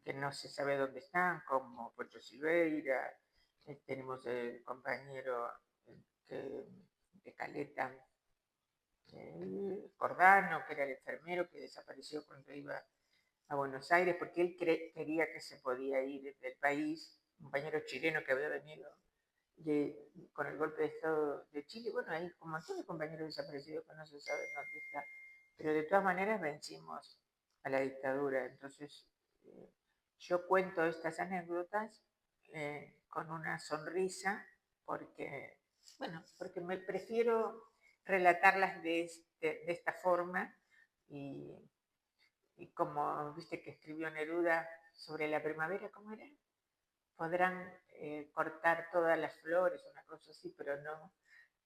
que no se sabe dónde están, como Pocho Silveira, tenemos el compañero de Caleta, Cordano, que era el enfermero que desapareció cuando iba a Buenos Aires, porque él quería que se podía ir del país, un compañero chileno que había venido con el golpe de Estado de Chile. Bueno, hay un montón de compañeros desaparecidos que no se sabe dónde están, pero de todas maneras vencimos a la dictadura. Entonces, yo cuento estas anécdotas con una sonrisa porque, bueno, porque me prefiero relatarlas de esta forma y como viste que escribió Neruda sobre la primavera, ¿cómo era? Podrán cortar todas las flores, una cosa así, pero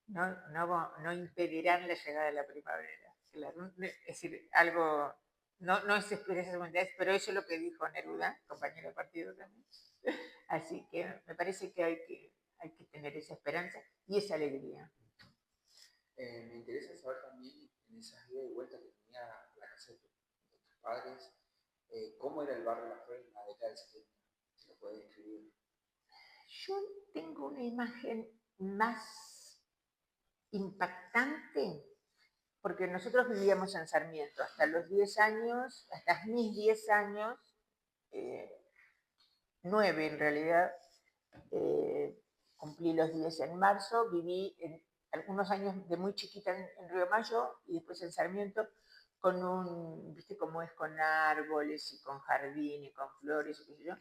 no impedirán la llegada de la primavera. Claro, es decir, algo, no es expresamente, pero eso es lo que dijo Neruda, compañero de partido también. Así que me parece que hay que tener esa esperanza y esa alegría. Me interesa saber también, en esas idas y vueltas que tenía la casa de tus padres, cómo era el barrio La Flor en la década del 70, si lo puedes describir. Yo tengo una imagen más impactante porque nosotros vivíamos en Sarmiento hasta los 10 años, hasta mis 10 años, 9 en realidad, cumplí los 10 en marzo, viví algunos años de muy chiquita en Río Mayo y después en Sarmiento con viste cómo es, con árboles y con jardín y con flores, qué sé yo.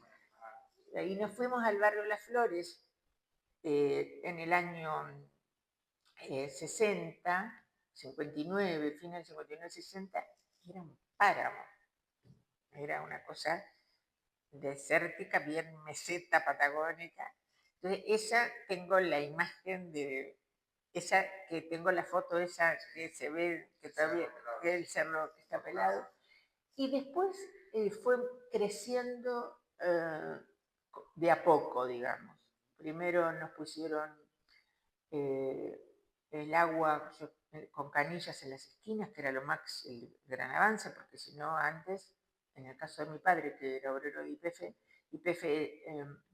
Y ahí nos fuimos al barrio Las Flores en el año 60, 59, final 59, 60, era un páramo. Era una cosa desértica, bien meseta patagónica. Entonces, esa tengo la imagen de, esa que tengo la foto esa que se ve, que todavía que el cerro que está pelado. Y después fue creciendo de a poco, digamos. Primero nos pusieron el agua con canillas en las esquinas, que era lo más el gran avance, porque si no antes, en el caso de mi padre, que era obrero de YPF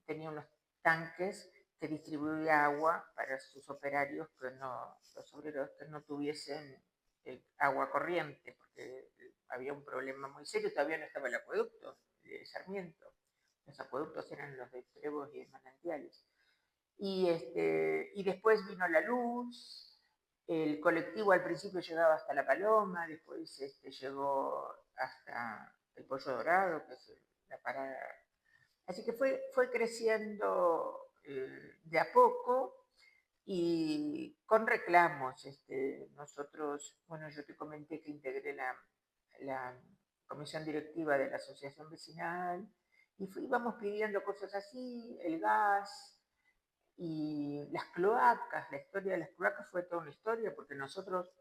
tenía unos tanques que distribuía agua para sus operarios, los obreros que no tuviesen agua corriente, porque había un problema muy serio, todavía no estaba el acueducto de Sarmiento, los acueductos eran los de Trevos y de Manantiales. Y después vino la luz, el colectivo al principio llegaba hasta La Paloma, después llegó hasta el Pollo Dorado, que es la parada. Así que fue creciendo de a poco y con reclamos. Nosotros, bueno, yo te comenté que integré la comisión directiva de la asociación vecinal y íbamos pidiendo cosas así, el gas, Y las cloacas, la historia de las cloacas fue toda una historia, porque nosotros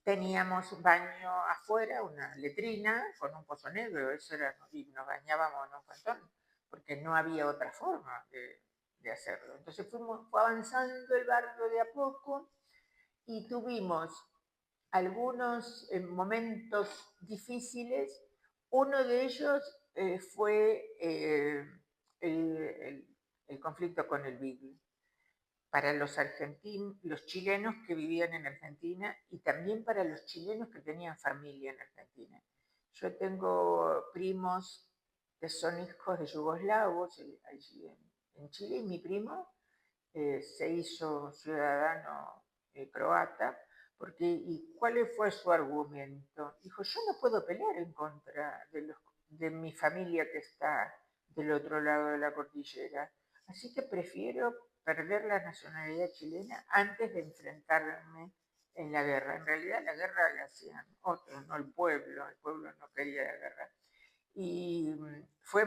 teníamos un baño afuera, una letrina con un pozo negro, eso era, y nos bañábamos en un cantón, porque no había otra forma de hacerlo. Entonces fue avanzando el barrio de a poco y tuvimos algunos momentos difíciles. Uno de ellos fue el conflicto con el Beagle para los argentinos, los chilenos que vivían en Argentina y también para los chilenos que tenían familia en Argentina. Yo tengo primos que son hijos de yugoslavos allí en Chile y mi primo se hizo ciudadano croata, porque ¿y cuál fue su argumento? Dijo, yo no puedo pelear en contra de mi familia que está del otro lado de la cordillera, así que prefiero perder la nacionalidad chilena antes de enfrentarme en la guerra. En realidad la guerra la hacían otros, no el pueblo no quería la guerra. Y fue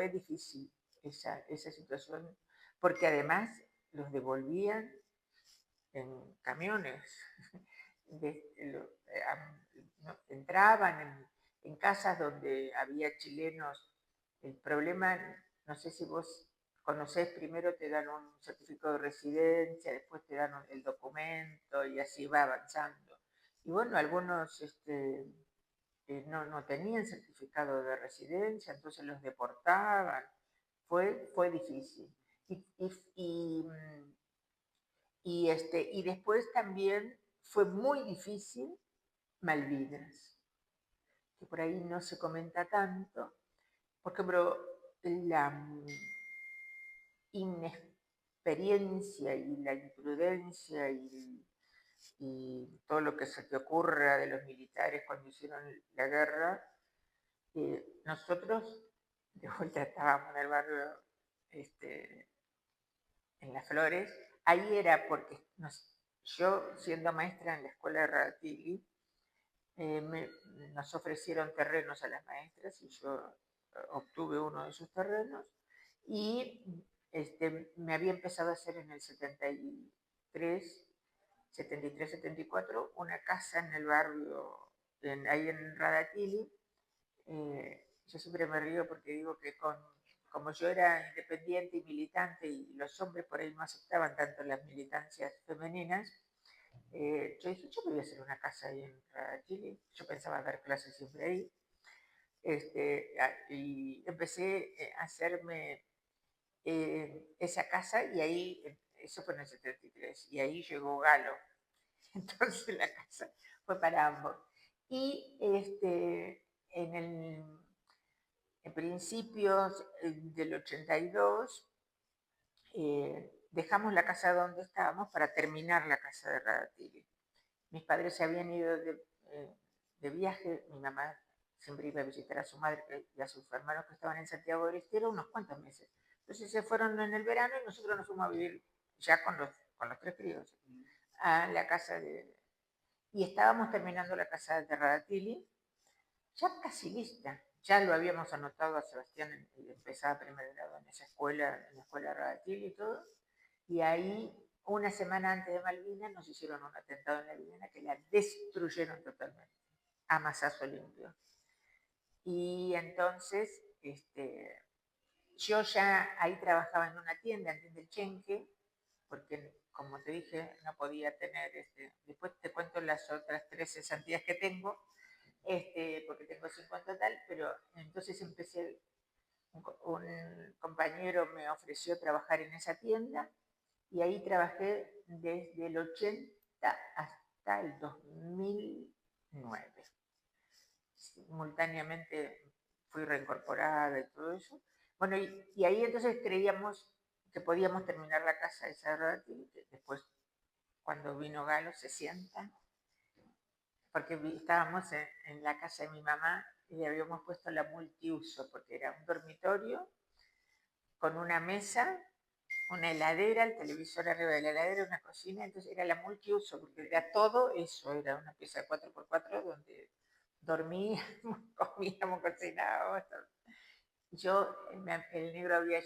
difícil esa situación, porque además los devolvían en camiones, entraban en casas donde había chilenos. El problema, no sé si vos conocés, primero te dan un certificado de residencia, después te dan el documento y así va avanzando. Y bueno, algunos no tenían certificado de residencia, entonces los deportaban. Fue difícil. Y, y, y después también fue muy difícil Malvinas, que por ahí no se comenta tanto, porque la inexperiencia y la imprudencia y todo lo que se te ocurra de los militares cuando hicieron la guerra, nosotros de vuelta estábamos en el barrio en Las Flores. Ahí era porque yo, siendo maestra en la escuela de Radatili, nos ofrecieron terrenos a las maestras y yo obtuve uno de esos terrenos y me había empezado a hacer en el 73-74 una casa en el barrio, ahí en Radatili. Yo siempre me río porque digo que como yo era independiente y militante y los hombres por ahí no aceptaban tanto las militancias femeninas, yo dije, yo me voy a hacer una casa ahí en Chile. Yo pensaba dar clases siempre ahí. Y empecé a hacerme esa casa y ahí, eso fue en el 73, y ahí llegó Galo. Entonces la casa fue para ambos. Y en principios del 82, dejamos la casa donde estábamos para terminar la casa de Radatili. Mis padres se habían ido de viaje, mi mamá siempre iba a visitar a su madre y a sus hermanos que estaban en Santiago del Estero unos cuantos meses. Entonces se fueron en el verano y nosotros nos fuimos a vivir ya con los tres críos a la casa y estábamos terminando la casa de Radatili, ya casi lista. Ya lo habíamos anotado a Sebastián, empezaba primer grado en esa escuela, en la escuela Radatili y todo. Y ahí, una semana antes de Malvinas, nos hicieron un atentado en la Malvinas que la destruyeron totalmente, a masazo limpio. Y entonces, yo ya ahí trabajaba en una tienda, en del Chenque, porque como te dije, no podía tener, después te cuento las otras 3 cesantías que tengo, porque tengo 5 en total, pero entonces empecé, un compañero me ofreció trabajar en esa tienda y ahí trabajé desde el 80 hasta el 2009. Simultáneamente fui reincorporada y todo eso. Bueno, y ahí entonces creíamos que podíamos terminar la casa esa Radatili, después cuando vino Galo se sienta, porque estábamos en la casa de mi mamá y le habíamos puesto la multiuso, porque era un dormitorio con una mesa, una heladera, el televisor arriba de la heladera, una cocina, entonces era la multiuso, porque era todo eso, era una pieza de 4x4 donde dormíamos, comíamos, cocinábamos. Yo, el negro había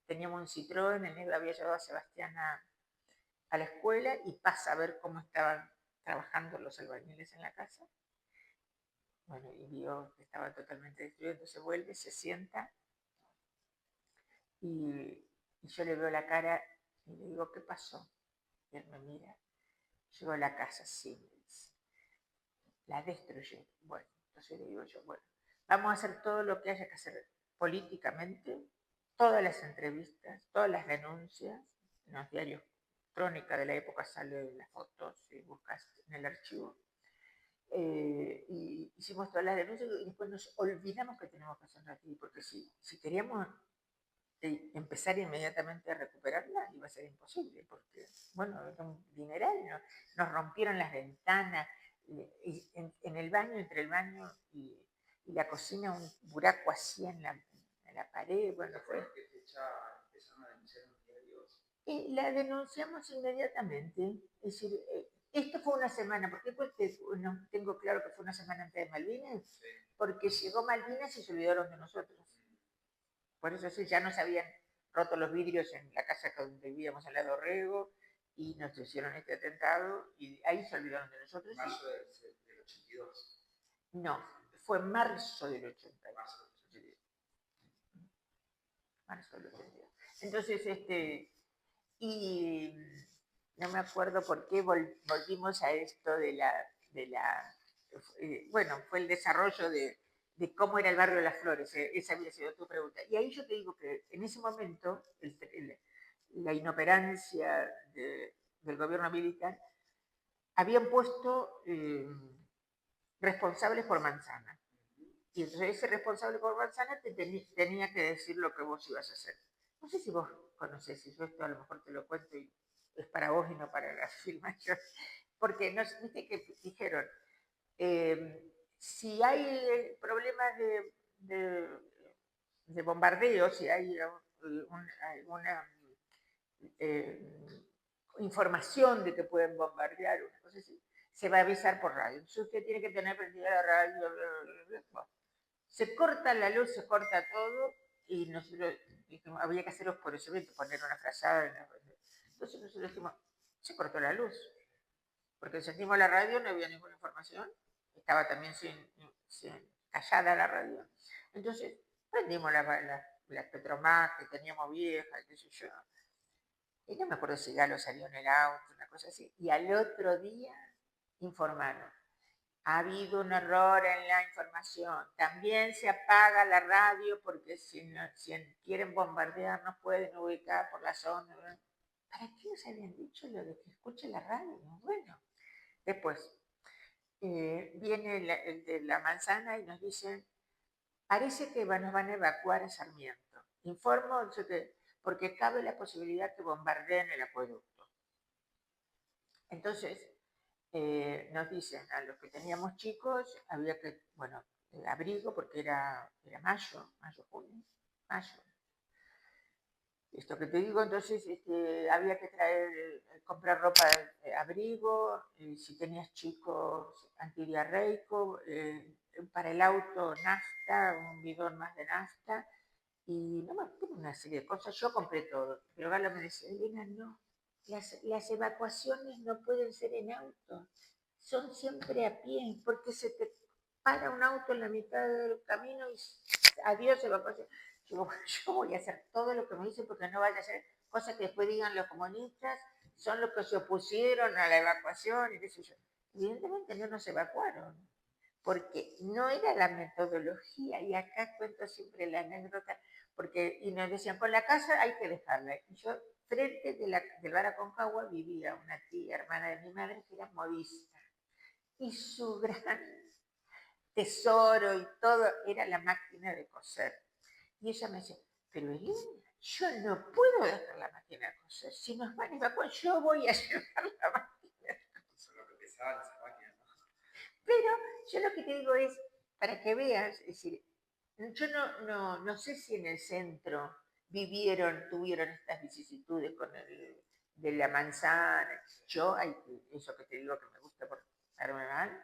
teníamos un Citroën, el negro había llevado a Sebastián a la escuela y pasa a ver cómo estaban trabajando los albañiles en la casa. Bueno, y vio que estaba totalmente destruido, entonces vuelve, se sienta y yo le veo la cara y le digo, ¿qué pasó? Y él me mira, llegó a la casa, sí, me dice, la destruyó. Bueno, entonces le digo yo, bueno, vamos a hacer todo lo que haya que hacer políticamente, todas las entrevistas, todas las denuncias, en los diarios Crónica de la época sale las fotos, si buscas en el archivo. Y hicimos todas las denuncias y después nos olvidamos que tenemos que hacerlo aquí, porque si queríamos empezar inmediatamente a recuperarla iba a ser imposible, porque, bueno, era un dineral, ¿no? Nos rompieron las ventanas, y en el baño, entre el baño y la cocina, un buraco así en la pared. Bueno, fue. ¿Qué fecha empezaron a denunciar en los diarios? Y la denunciamos inmediatamente. Es decir, esto fue una semana, ¿por qué? Porque no tengo claro que fue una semana antes de Malvinas, Sí. porque llegó Malvinas y se olvidaron de nosotros. Por eso sí, ya nos habían roto los vidrios en la casa donde vivíamos al lado Rego y nos hicieron este atentado y ahí se olvidaron de nosotros. Marzo del 82. No, fue marzo del 82. Marzo del 82. Entonces, y no me acuerdo por qué volvimos a esto de la bueno, fue el desarrollo de cómo era el barrio de las Flores, esa había sido tu pregunta. Y ahí yo te digo que en ese momento la inoperancia del gobierno militar habían puesto responsables por manzana. Y entonces ese responsable por manzana tenía que decir lo que vos ibas a hacer. No sé si vos conocés, si yo esto a lo mejor te lo cuento y es para vos y no para la filmación. Porque no, viste que dijeron, si hay problemas de bombardeo, si hay alguna información de que pueden bombardear, una cosa así, se va a avisar por radio. Entonces usted tiene que tener prendida la radio. Bueno, se corta la luz, se corta todo y nosotros dijimos, había que hacerlos por eso, poner una frazada. Entonces nosotros dijimos, se cortó la luz, porque sentimos la radio, no había ninguna información, estaba también sin callada la radio. Entonces prendimos la Petromás que teníamos vieja, qué sé yo. Y no me acuerdo si Galo salió en el auto, una cosa así. Y al otro día informaron, ha habido un error en la información. También se apaga la radio porque si quieren bombardear nos pueden ubicar por la zona. ¿Para qué nos habían dicho lo de que escuche la radio? Bueno, después viene el de la manzana y nos dicen, parece que nos van a evacuar a Sarmiento. Informo porque cabe la posibilidad que bombardeen el acueducto. Entonces, nos dicen a los que teníamos chicos, había que, bueno, abrigo, porque era mayo, junio, mayo. Esto que te digo, entonces había que comprar ropa de abrigo, si tenías chicos, antidiarreico, para el auto, nafta, un bidón más de nafta, y no me acuerdo una serie de cosas. Yo compré todo, pero Galo me decía, Elena, no, las evacuaciones no pueden ser en auto, son siempre a pie, porque se te para un auto en la mitad del camino y adiós evacuación. Yo voy a hacer todo lo que me dicen porque no vaya a ser cosas que después digan los comunistas, son los que se opusieron a la evacuación y qué sé yo. Evidentemente no nos evacuaron, porque no era la metodología, y acá cuento siempre la anécdota, y nos decían, con la casa hay que dejarla. Y yo, frente del bar Aconcagua, vivía una tía, hermana de mi madre, que era modista, y su gran tesoro y todo era la máquina de coser. Y ella me decía, pero Elena, yo no puedo dejar la máquina de coser, si nos van a evacuar, yo voy a llevar la máquina. Eso es lo que pesaban esas máquinas, ¿no? Pero yo lo que te digo es, para que veas, es decir, yo no sé si en el centro tuvieron estas vicisitudes con de la manzana. Yo, eso que te digo que me gusta por darme mal,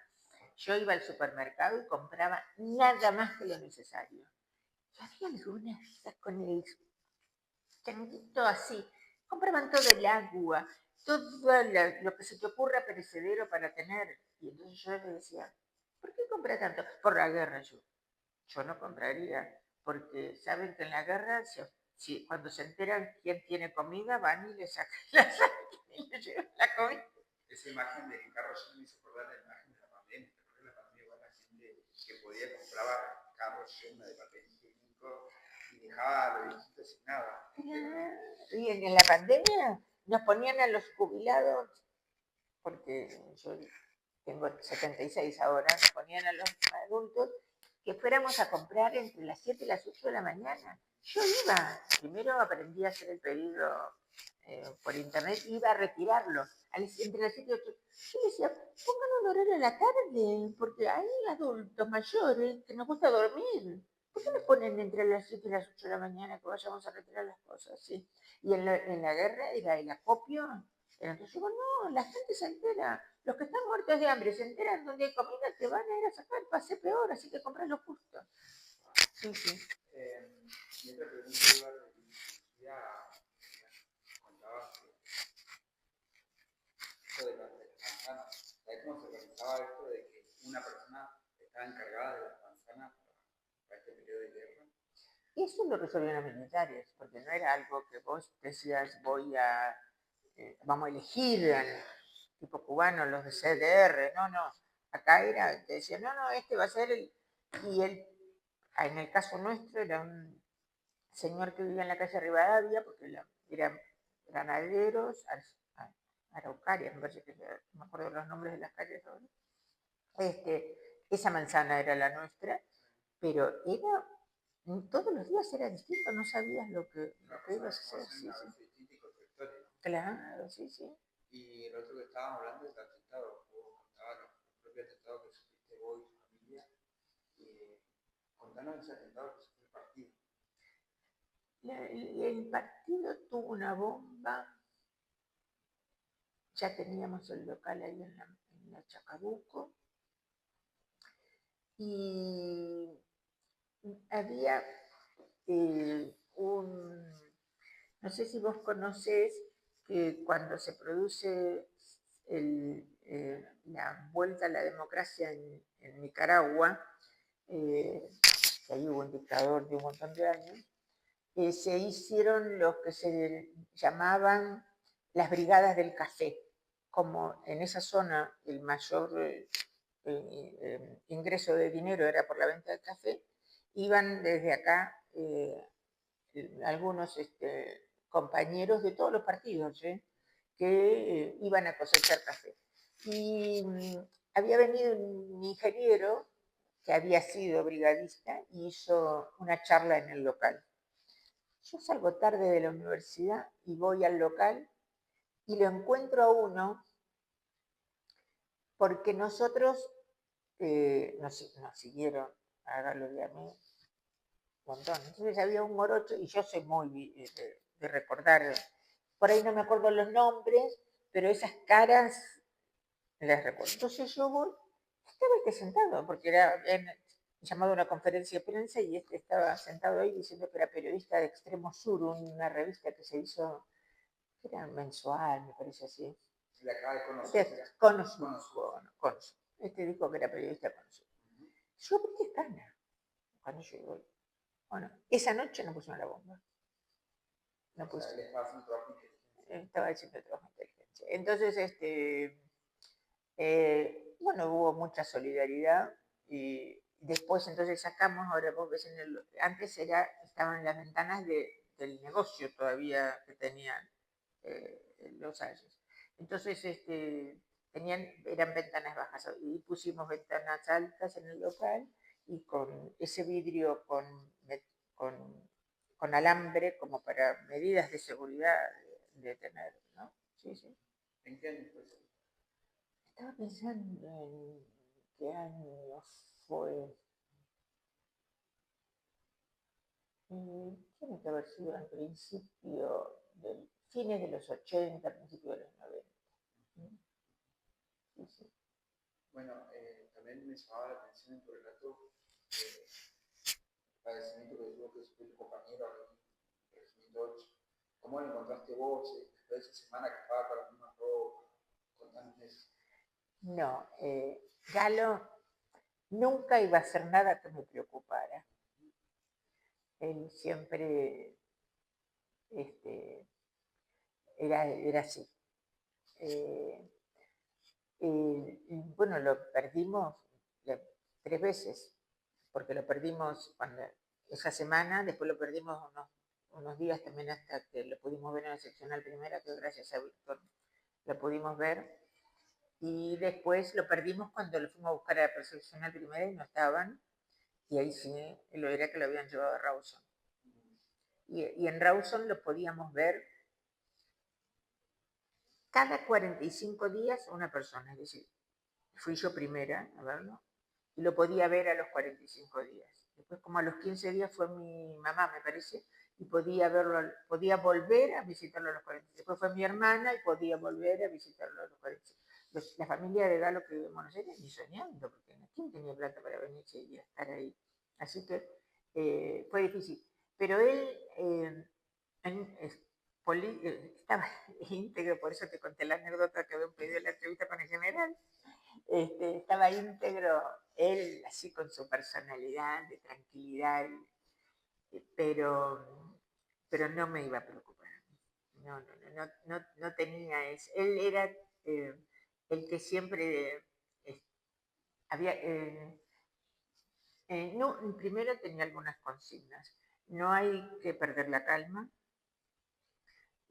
yo iba al supermercado y compraba nada más que lo necesario. Y había algunas con changuito así. Compraban todo el agua, todo lo que se te ocurra perecedero para tener. Y entonces yo le decía, ¿por qué compras tanto? Por la guerra. Yo no compraría, porque saben que en la guerra, cuando se enteran quién tiene comida, van y le sacan y le llevan la comida. Esa imagen de carros llenos me hizo acordar la imagen de la pandemia. ¿Te acuerdas de la pandemia? Igual la gente que podía compraba carros llenos de papel higiénico y dejaba a los viejitos sin nada. Y en la pandemia nos ponían a los jubilados, porque yo tengo 76 ahora, nos ponían a los adultos que fuéramos a comprar entre las 7 y las 8 de la mañana. Yo iba, primero aprendí a hacer el pedido por internet, iba a retirarlo entre las 7 y 8. Yo decía, pongan un horario a la tarde, porque hay adultos mayores que nos gusta dormir. ¿Por qué nos ponen entre las 7 y las 8 de la mañana que vayamos a retirar las cosas? ¿Sí? Y en la guerra era el acopio. Entonces digo, no, la gente se entera. Los que están muertos de hambre se enteran donde hay comida, te van a ir a sacar, pase peor, así que compras lo justo. Sí, sí. Y otra pregunta iba dirigida contabas esto de las manzanas. ¿Sabes cómo se organizaba esto de que una persona estaba encargada de las manzanas para este periodo de guerra? Y eso lo resolvieron los militares, porque no era algo que vos decías, vamos a elegir al tipo cubano, los de CDR, no. Acá era, te decían, no, este va a ser y él, en el caso nuestro, era un señor que vivía en la calle Rivadavia, porque eran ganaderos, araucarias, me parece que no me acuerdo los nombres de las calles ahora. Esa manzana era la nuestra, pero todos los días era distinto, no sabías lo que ibas a hacer. Sí. Claro, sí. Y el otro que estábamos hablando es el atentado, vos contabas los propios atentados que sufriste vos y tu familia. Contanos ese atentado que sufrió el partido. El partido tuvo una bomba, ya teníamos el local ahí en la Chacabuco, y había no sé si vos conocés que cuando se produce la vuelta a la democracia en Nicaragua, que ahí hubo un dictador de un montón de años, se hicieron lo que se llamaban las brigadas del café. Como en esa zona el mayor ingreso de dinero era por la venta del café, iban desde acá algunos compañeros de todos los partidos que iban a cosechar café. Y había venido un ingeniero que había sido brigadista y hizo una charla en el local. Yo salgo tarde de la universidad y voy al local y lo encuentro a uno porque nosotros nos siguieron a Galo y a mí un montón. Entonces había un morocho y yo soy muy de recordar, por ahí no me acuerdo los nombres, pero esas caras las recuerdo. Entonces yo voy, estaba sentado porque habían llamado a una conferencia de prensa y estaba sentado ahí diciendo que era periodista de Extremo Sur, una revista que se hizo, era mensual, me parece así. Le acaba de conocer. Conozco. Dijo que era periodista conocido. Yo abrí cana cuando llegó. Bueno, esa noche no pusieron la bomba. No pusieron. Estaba haciendo trabajo de inteligencia. Entonces, bueno, hubo mucha solidaridad y después entonces sacamos, ahora vos ves antes estaban las ventanas del negocio todavía que tenían los Hayes. Entonces, eran ventanas bajas y pusimos ventanas altas en el local y con ese vidrio con alambre como para medidas de seguridad de tener, ¿no? Sí. ¿En qué año fue eso? Estaba pensando en qué año fue. Tiene que haber sido al principio fines de los 80, principios de los 90. Sí. Bueno, también me llamaba la atención en tu relato el padecimiento que tuvo que sufrir tu compañero en el 2008. ¿Cómo lo encontraste vos después de esa semana que estaba con la misma ropa? Contanos eso. No, Galo nunca iba a hacer nada que me preocupara. Él siempre era así. Y bueno, lo perdimos 3 veces, porque lo perdimos esa semana, después lo perdimos unos días también hasta que lo pudimos ver en la seccional primera, que gracias a Víctor lo pudimos ver, y después lo perdimos cuando lo fuimos a buscar a la seccional primera y no estaban, y ahí sí, lo era que lo habían llevado a Rawson. Y en Rawson lo podíamos ver cada 45 días una persona, es decir, fui yo primera a verlo, y lo podía ver a los 45 días. Después, como a los 15 días, fue mi mamá, me parece, y podía volver a visitarlo a los 45. Después fue mi hermana y podía volver a visitarlo a los 45. La familia de Galo que vive en Buenos Aires, ni soñando, porque ¿quién tenía plata para venirse y estar ahí? Así que fue difícil. Pero él estaba íntegro, por eso te conté la anécdota que había pedido la entrevista con el general. Estaba íntegro, él así con su personalidad de tranquilidad, pero no me iba a preocupar. No tenía eso. Él era el que siempre había... no, primero tenía algunas consignas. No hay que perder la calma.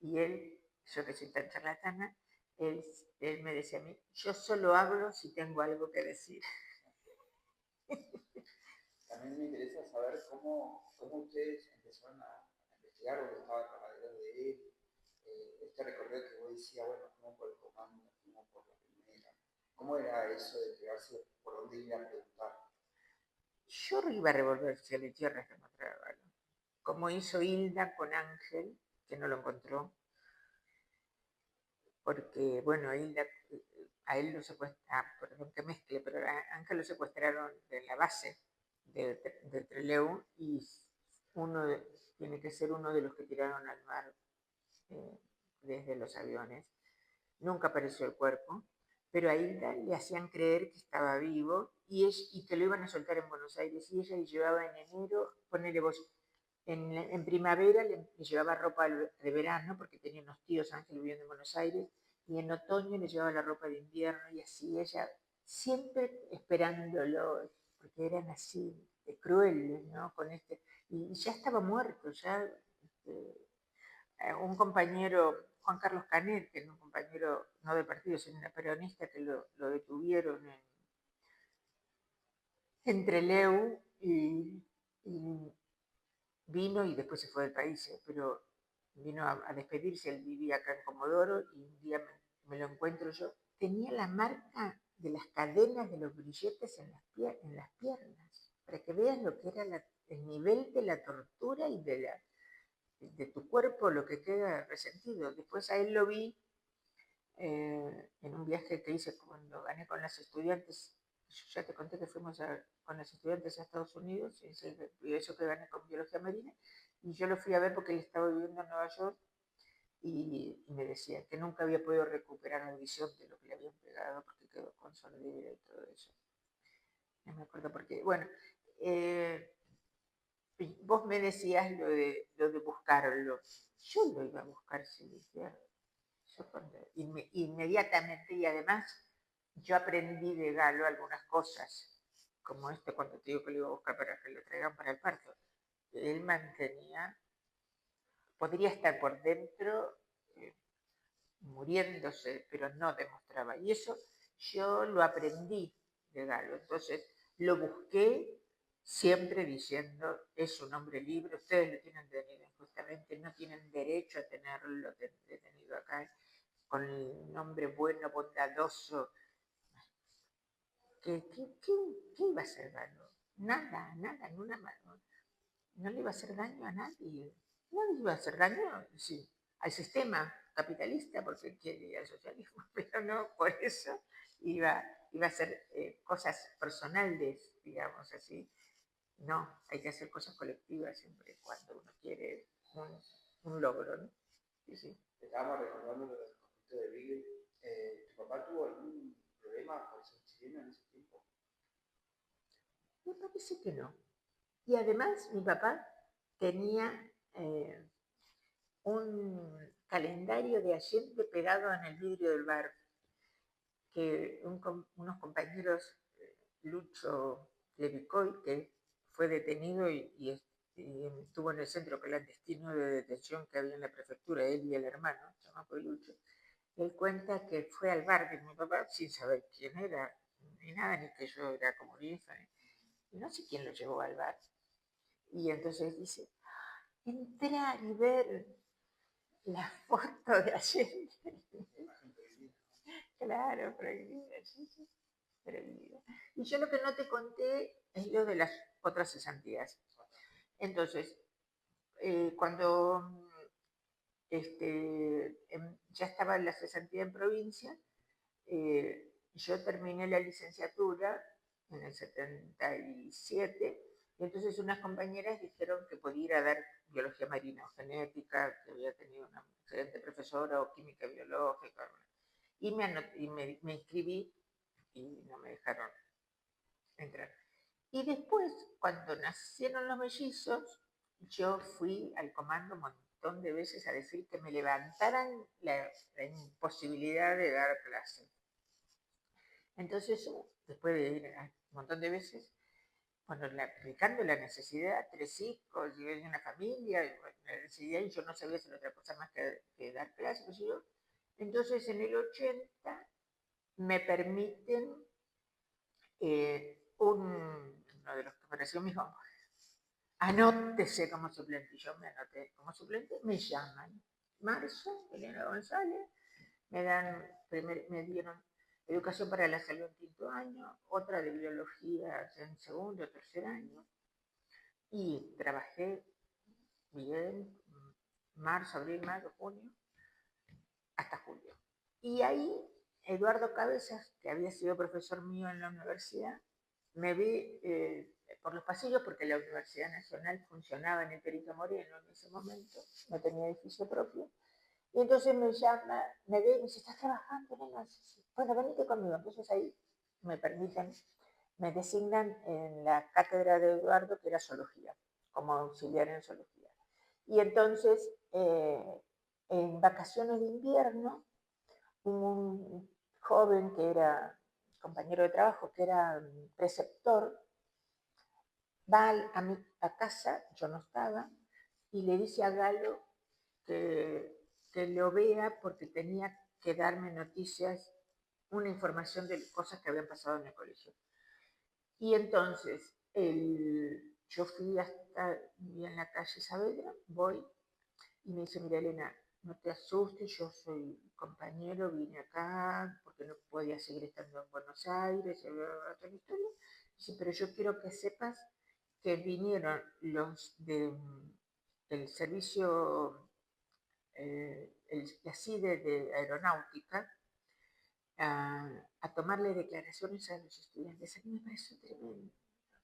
Y él, yo que soy tan charlatana, él me decía a mí, yo solo hablo si tengo algo que decir. También me interesa saber cómo ustedes empezaron a investigar o estaba detrás de él. Este recorrido que vos decías, bueno, fuimos por el comando, fuimos por la primera. ¿Cómo era eso de pegarse por dónde ir a preguntar? Yo iba a revolver cielo y tierra hasta encontrar a Galo. Como hizo Hilda con Ángel, que no lo encontró, porque, bueno, Hilda, a él lo secuestraron, perdón que mezcle, pero a Ángel lo secuestraron de la base de Trelew y tiene que ser uno de los que tiraron al mar desde los aviones. Nunca apareció el cuerpo, pero a Hilda le hacían creer que estaba vivo y que lo iban a soltar en Buenos Aires. Y ella le llevaba en enero, ponele vos, en primavera le llevaba ropa de verano, porque tenía unos tíos Ángel viviendo en Buenos Aires, y en otoño le llevaba la ropa de invierno, y así ella siempre esperándolo, porque eran así, crueles, ¿no? Y ya estaba muerto, ya un compañero, Juan Carlos Canet, que era un compañero no de partido, sino de peronista, que lo detuvieron en Trelew y vino y después se fue del país, pero vino a despedirse, él vivía acá en Comodoro y un día me lo encuentro yo. Tenía la marca de las cadenas de los grilletes en las piernas, para que veas lo que era el nivel de la tortura y de tu cuerpo, lo que queda resentido. Después a él lo vi en un viaje que hice cuando gané con las estudiantes. Yo ya te conté que fuimos con las estudiantes a Estados Unidos, y eso que gané con biología marina, y yo lo fui a ver porque él estaba viviendo en Nueva York y me decía que nunca había podido recuperar la audición de lo que le habían pegado porque quedó con sordera y todo eso. No me acuerdo por qué. Bueno, vos me decías lo de buscarlo. Yo lo iba a buscar, si decía. Inmediatamente, y además yo aprendí de Galo algunas cosas, como cuando te digo que lo iba a buscar para que lo traigan para el parto. Él podría estar por dentro muriéndose, pero no demostraba. Y eso yo lo aprendí de Galo. Entonces lo busqué siempre diciendo, es un hombre libre, ustedes lo tienen detenido injustamente, no tienen derecho a tenerlo detenido acá, con el nombre bueno, bondadoso. ¿Qué iba a hacer daño? Nada, no le iba a hacer daño a nadie. No le iba a hacer daño sí, al sistema capitalista, porque quiere al socialismo, pero no por eso iba a hacer cosas personales, digamos así. No, hay que hacer cosas colectivas siempre cuando uno quiere un logro, ¿no? Sí, sí. Estábamos recordando lo del conflicto de Beagle. ¿Tu papá tuvo algún problema por ser chileno en ese tiempo? Me parece que no. Y además mi papá tenía un calendario de Allende pegado en el vidrio del bar, que unos compañeros, Lucho Levicoy, que fue detenido y estuvo en el centro clandestino de detención que había en la prefectura, él y el hermano, chamaco Lucho. Él cuenta que fue al bar de mi papá sin saber quién era, ni nada, ni que yo era comunista, y no sé quién lo llevó al bar. Y entonces dice, entrar y ver la foto de Allende. Claro, prohibida, sí, sí, prohibida. Y yo lo que no te conté es lo de las otras cesantías. Entonces, cuando ya estaba en la cesantía en provincia, yo terminé la licenciatura en el 77, y entonces unas compañeras dijeron que podía ir a dar biología marina o genética, que había tenido una excelente profesora, o química biológica, y me inscribí y no me dejaron entrar. Y después, cuando nacieron los mellizos, yo fui al comando un montón de veces a decir que me levantaran la imposibilidad de dar clase. Entonces, después de ir un montón de veces, bueno, aplicando la necesidad, 3 hijos, y una familia, y bueno, la necesidad, y yo no sabía hacer otra cosa más que dar clases, pues yo. Entonces, en el 80 me permiten uno de los que apareció me dijo, anótese como suplente. Y yo me anoté como suplente, me llaman. Marzo, Elena González, me dieron educación para la salud en quinto año, otra de biología en segundo o tercer año, y trabajé bien, marzo, abril, mayo, junio, hasta julio. Y ahí Eduardo Cabezas, que había sido profesor mío en la universidad, me vi por los pasillos porque la Universidad Nacional funcionaba en el Perito Moreno en ese momento, no tenía edificio propio. Y entonces me llama, me ve y me dice, ¿estás trabajando? No, sí. Bueno, venite conmigo. Entonces ahí me permiten, me designan en la cátedra de Eduardo, que era zoología, como auxiliar en zoología. Y entonces, en vacaciones de invierno, un joven que era compañero de trabajo, que era preceptor, va a casa, yo no estaba, y le dice a Galo que lo vea porque tenía que darme noticias, una información de cosas que habían pasado en el colegio. Y entonces yo fui hasta en la calle Saavedra, voy y me dice, mira Elena, no te asustes, yo soy compañero, vine acá porque no podía seguir estando en Buenos Aires, dice, pero yo quiero que sepas que vinieron los del servicio, la CIDE de aeronáutica, a tomarle declaraciones a los estudiantes. A mí me pareció tremendo,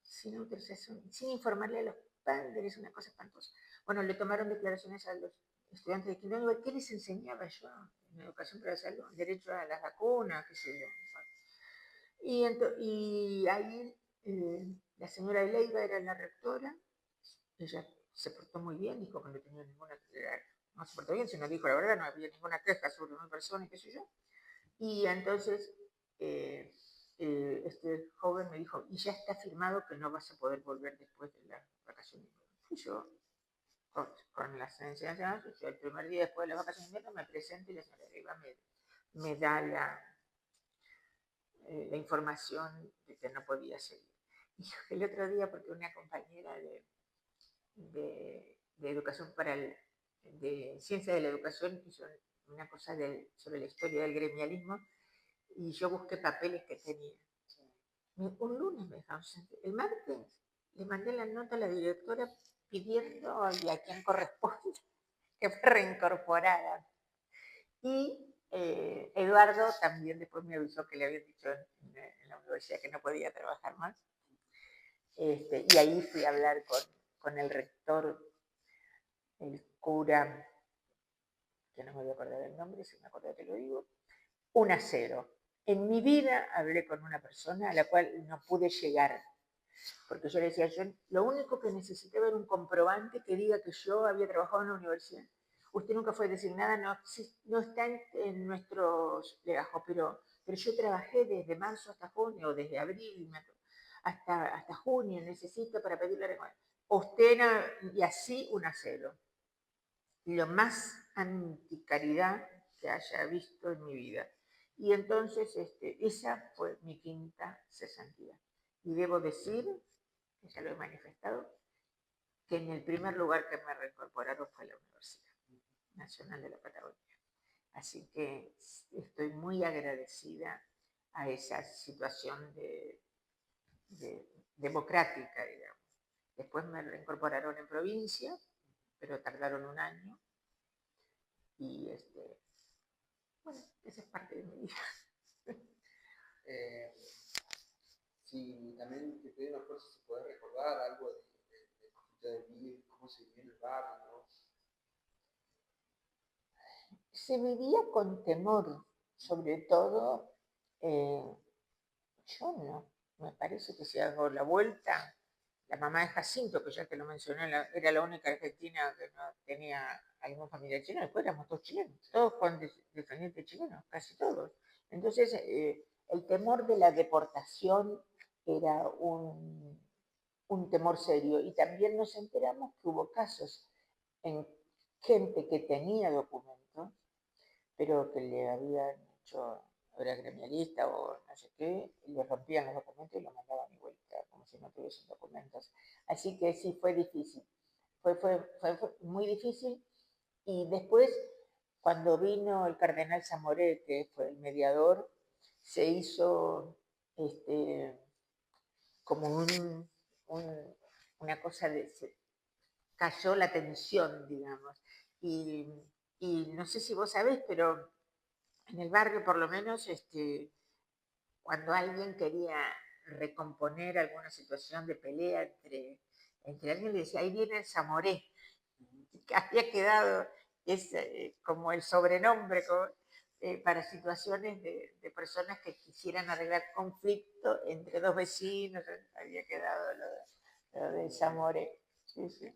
sin autorización, sin informarle a los padres, una cosa espantosa. Bueno, le tomaron declaraciones a los estudiantes de quinto año. ¿Qué les enseñaba yo en educación para la salud? Derecho a las vacunas, qué sé yo. Y ahí la señora Leiva era la rectora. Ella se portó muy bien, dijo que no tenía ninguna queja. No se portó bien, sino dijo la verdad, no había ninguna queja sobre una persona y qué sé yo. Y entonces este joven me dijo, y ya está firmado que no vas a poder volver después de las vacaciones. Y yo, con las enseñanzas, yo el primer día después de las vacaciones de invierno me presento y la señora Leiva me da la información de que no podía seguir. Y el otro día, porque una compañera de educación de ciencia de la educación hizo una cosa sobre la historia del gremialismo, y yo busqué papeles que tenía. Un lunes me dejaron sentir. El martes le mandé la nota a la directora pidiendo, y a quien corresponde, que me reincorporara. Y Eduardo también después me avisó que le habían dicho en la universidad que no podía trabajar más. Y ahí fui a hablar con el rector, el cura que no me voy a acordar el nombre, si me acuerdo te lo digo, 1-0. En mi vida hablé con una persona a la cual no pude llegar, porque yo le decía, yo lo único que necesitaba era un comprobante que diga que yo había trabajado en la universidad. Usted nunca fue designada, no está en nuestros legajos, pero yo trabajé desde marzo hasta junio, desde abril hasta junio, necesito para pedirle recomendación. Usted y así 1-0. Lo más anticaridad que haya visto en mi vida. Y entonces esa fue mi quinta cesantía. Y debo decir, que ya lo he manifestado, que en el primer lugar que me reincorporaron fue la Universidad Nacional de la Patagonia. Así que estoy muy agradecida a esa situación democrática, digamos. Después me reincorporaron en provincia, pero tardaron un año. Y bueno, esa es parte de mi vida. Sí, también te pido una cosa, si puedes recordar algo de vivir, cómo se vivía en el barrio, ¿no? Se vivía con temor, sobre todo, yo no, me parece que si hago la vuelta, la mamá de Jacinto, que ya te lo mencioné, era la única argentina que no tenía algún familiar chileno, después éramos todos chilenos, todos con descendientes chilenos, casi todos. Entonces, el temor de la deportación era un temor serio, y también nos enteramos que hubo casos en gente que tenía documentos, pero que le habían hecho, era gremialista o no sé qué, le rompían los documentos y lo mandaban de vuelta, como si no tuviesen documentos. Así que sí, fue difícil, fue muy difícil. Y después, cuando vino el cardenal Zamoré, que fue el mediador, se hizo como una cosa cayó la tensión, digamos. Y no sé si vos sabés, pero en el barrio por lo menos, cuando alguien quería recomponer alguna situación de pelea entre alguien, le decía, ahí viene el Zamoré, que había quedado como el sobrenombre para situaciones de personas que quisieran arreglar conflicto entre dos vecinos, había quedado lo del Zamoré. Sí, sí.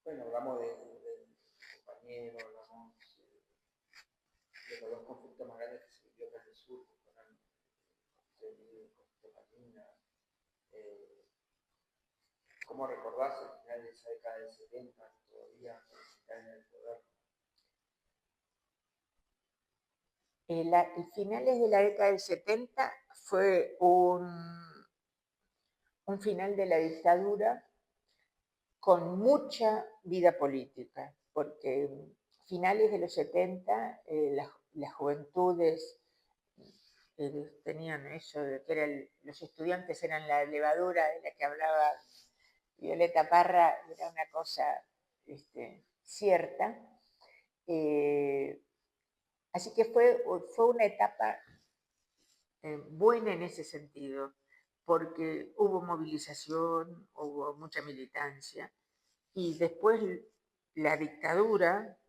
Bueno, hablamos de compañeros, hablamos de los dos conflictos más grandes que se vivió acá en el sur, que fueron el conflicto de Malvinas. ¿Cómo recordás el final de esa década del 70, todavía están en el poder? El finales de la década del 70 fue un final de la dictadura con mucha vida política, porque finales de los 70 las juventudes tenían eso de que los estudiantes eran la levadura de la que hablaba Violeta Parra, era una cosa cierta. Así que fue una etapa buena en ese sentido, porque hubo movilización, hubo mucha militancia, y después la dictadura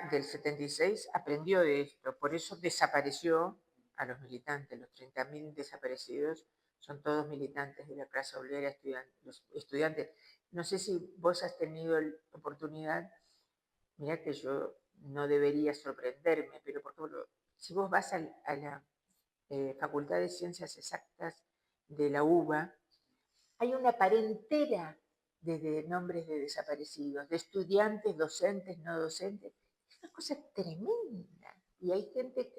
del 76 aprendió de esto, por eso desapareció a los militantes, los 30.000 desaparecidos son todos militantes de la clase obrera, los estudiantes. No sé si vos has tenido la oportunidad, mira que yo no debería sorprenderme, pero por ejemplo, si vos vas a la Facultad de Ciencias Exactas de la UBA, hay una parentela de nombres de desaparecidos, de estudiantes, docentes, no docentes. Es una cosa tremenda. Y hay gente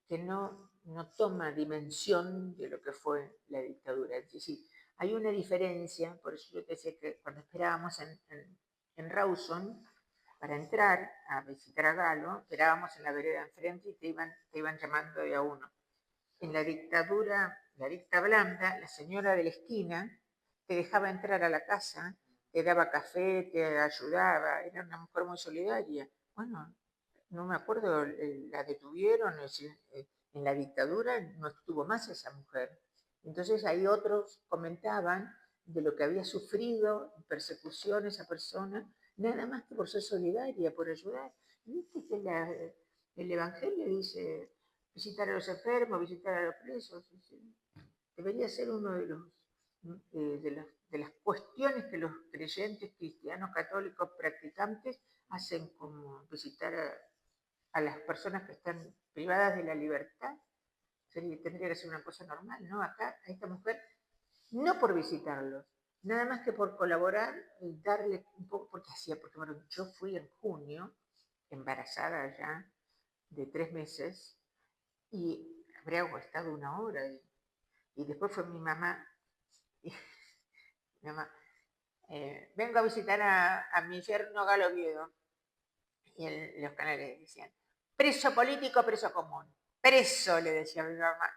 que no toma dimensión de lo que fue la dictadura. Es decir, hay una diferencia, por eso yo te decía que cuando esperábamos en Rawson para entrar a visitar a Galo, esperábamos en la vereda enfrente y te iban llamando de a uno. En la dictadura, la dicta blanda, la señora de la esquina te dejaba entrar a la casa, te daba café, te ayudaba, era una mujer muy solidaria. Bueno, no me acuerdo, la detuvieron, en la dictadura no estuvo más esa mujer. Entonces ahí otros comentaban de lo que había sufrido, persecución esa persona, nada más que por ser solidaria, por ayudar. Viste que el Evangelio dice visitar a los enfermos, visitar a los presos. Debería ser uno de de las cuestiones que los creyentes cristianos católicos practicantes hacen, como visitar a las personas que están privadas de la libertad. Tendría que ser una cosa normal, ¿no? Acá, a esta mujer, no por visitarlos, nada más que por colaborar y darle un poco, porque bueno, yo fui en junio, embarazada ya, de 3 meses, y habría estado 1 hora, y después fue mi mamá, y mi mamá, vengo a visitar a mi yerno Galo Oviedo, y los canales decían, preso político, preso común, preso, le decía a mi mamá,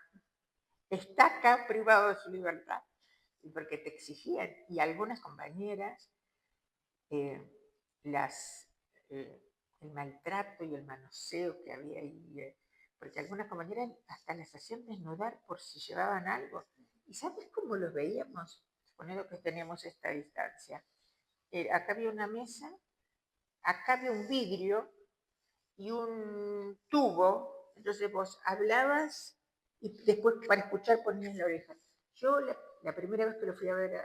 está acá privado de su libertad, porque te exigían, y algunas compañeras, eh, las, eh, el maltrato y el manoseo que había ahí, porque algunas compañeras hasta las hacían desnudar por si llevaban algo. ¿Y sabes cómo los veíamos? Suponiendo que teníamos esta distancia. Acá había una mesa, acá había un vidrio y un tubo, entonces vos hablabas y después para escuchar ponías la oreja. Yo la primera vez que lo fui a ver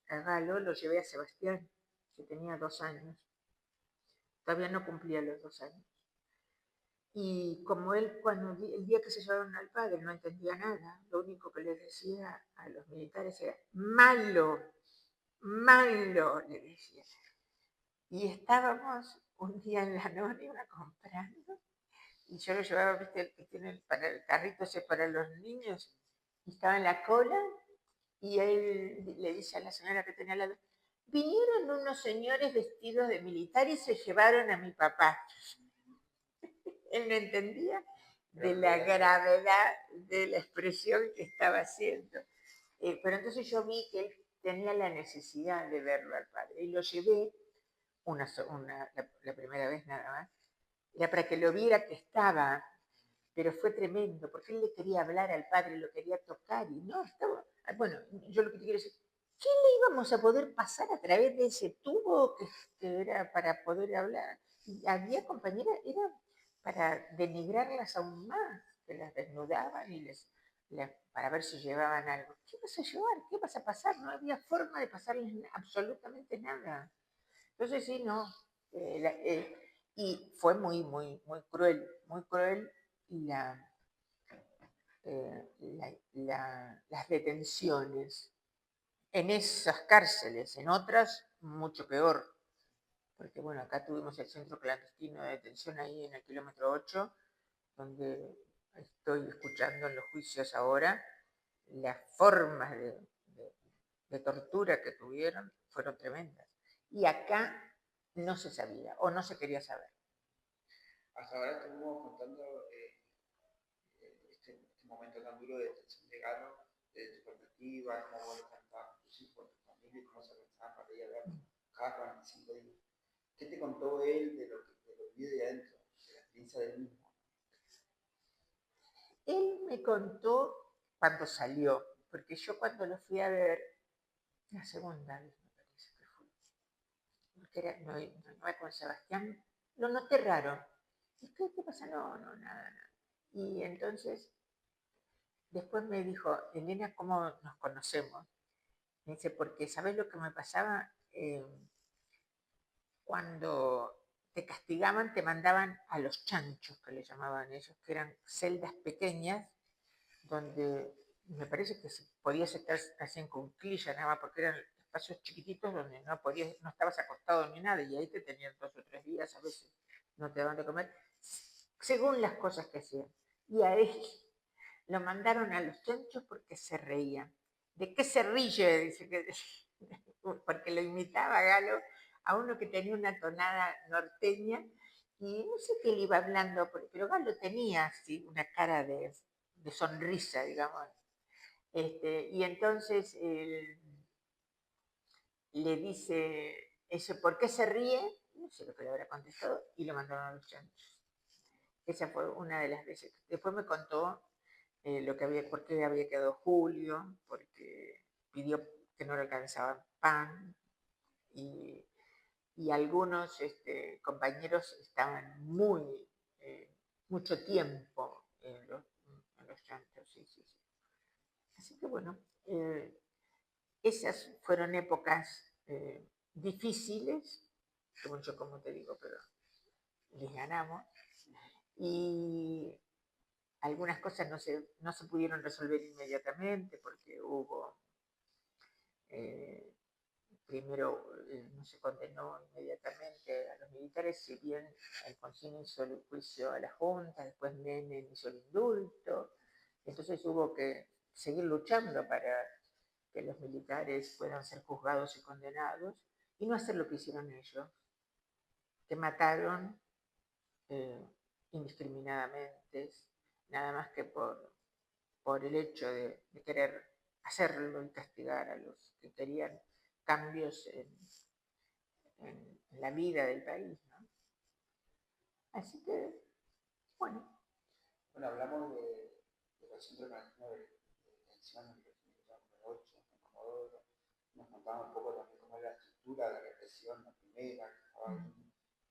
a Galo, lo llevé a Sebastián, que tenía 2 años. Todavía no cumplía los 2 años. Y como él, el día que se llevaron al padre, no entendía nada, lo único que le decía a los militares era, malo, malo, le decía. Y estábamos un día en la anónima comprando, y yo lo llevaba, viste, el que tiene para el carrito ese para los niños, y estaba en la cola, y él le dice a la señora que tenía al lado, vinieron unos señores vestidos de militar y se llevaron a mi papá. Él no entendía de la gravedad de la expresión que estaba haciendo. Pero entonces yo vi que él tenía la necesidad de verlo al padre y lo llevé la primera vez nada más. Era para que lo viera que estaba, pero fue tremendo, porque él le quería hablar al padre, lo quería tocar y no, estaba... Bueno, yo lo que te quiero decir, ¿qué le íbamos a poder pasar a través de ese tubo que era para poder hablar? Y había compañeras, era para denigrarlas aún más, que las desnudaban y para ver si llevaban algo. ¿Qué vas a llevar? ¿Qué vas a pasar? No había forma de pasarles absolutamente nada. Entonces sí, no. Y fue muy, muy, muy cruel las detenciones en esas cárceles, en otras mucho peor. Porque bueno, acá tuvimos el centro clandestino de detención ahí en el kilómetro 8, donde estoy escuchando en los juicios ahora, las formas de tortura que tuvieron fueron tremendas. Y acá no se sabía o no se quería saber. Hasta ahora estuvimos contando este momento tan duro de detención de Galo, de tu perspectiva, cómo vos estabas con tus hijos, tu familia, y cómo se organizaban para ir a ver cada 45 días. ¿Qué te contó él de lo vivido de adentro, de la experiencia del mismo? Él me contó cuando salió, porque yo cuando lo fui a ver, la segunda vez me parece que fue, porque no con Sebastián, lo noté raro. ¿Qué pasa? No, nada. Y entonces, después me dijo, Elena, ¿cómo nos conocemos? Me dice, porque ¿sabes lo que me pasaba? Cuando te castigaban, te mandaban a los chanchos, que le llamaban ellos, que eran celdas pequeñas, donde me parece que podías estar así en cuclillas nada más, porque eran espacios chiquititos donde no estabas acostado ni nada, y ahí te tenían 2 o 3 días, a veces no te daban de comer, según las cosas que hacían. Y a él lo mandaron a los chanchos porque se reían. ¿De qué se ríe? Dice que porque lo imitaba Galo a uno que tenía una tonada norteña, y no sé qué le iba hablando, pero Galo tenía así una cara de sonrisa, digamos. Y entonces le dice, ¿por qué se ríe? No sé lo que le habrá contestado, y lo mandaron a los chanchos. Esa fue una de las veces. Después me contó por qué había quedado Julio, porque pidió que no le alcanzaba pan, y algunos compañeros estaban mucho tiempo en los llantos. Sí, sí, sí. Así que bueno, esas fueron épocas difíciles, mucho como te digo, pero les ganamos. Y algunas cosas no se pudieron resolver inmediatamente porque hubo, primero no se condenó inmediatamente a los militares, si bien Alfonsín hizo el juicio a la Junta, después Menem hizo el indulto, entonces hubo que seguir luchando para que los militares puedan ser juzgados y condenados, y no hacer lo que hicieron ellos, que mataron indiscriminadamente, nada más que por el hecho de querer hacerlo y castigar a los que querían cambios en la vida del país, ¿no? Así que, bueno. Bueno, hablamos del Centro Argentino de Detención en el 2008, en Comodoro. Nos contaba un poco también cómo era la estructura de la represión, la primera, que estaba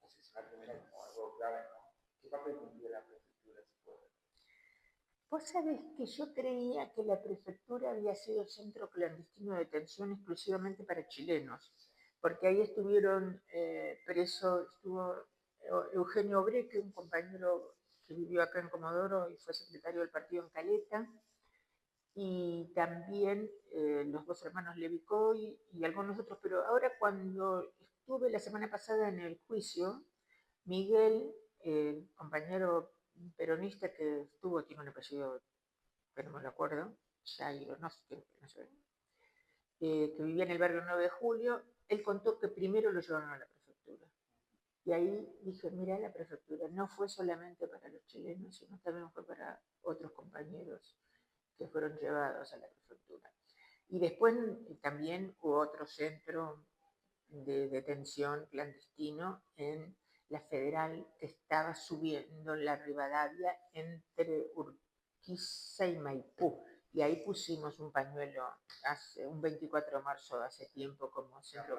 asesinar primero como algo grave, ¿no? ¿Qué papel cumplió la prefectura? Vos sabés que yo creía que la prefectura había sido centro clandestino de detención exclusivamente para chilenos, porque ahí estuvieron presos, estuvo Eugenio Obreque, un compañero que vivió acá en Comodoro y fue secretario del partido en Caleta, y también los dos hermanos Levicoy y algunos otros, pero ahora cuando estuve la semana pasada en el juicio, Miguel, el compañero peronista que estuvo, tiene un apellido que no me lo acuerdo, Jairo, no sé, que vivía en el barrio 9 de Julio, él contó que primero lo llevaron a la prefectura. Y ahí dije, mira, la prefectura no fue solamente para los chilenos, sino también fue para otros compañeros que fueron llevados a la prefectura. Y después también hubo otro centro de detención clandestino en la Federal, que estaba subiendo la Rivadavia entre Urquiza y Maipú. Y ahí pusimos un pañuelo un 24 de marzo hace tiempo como centro,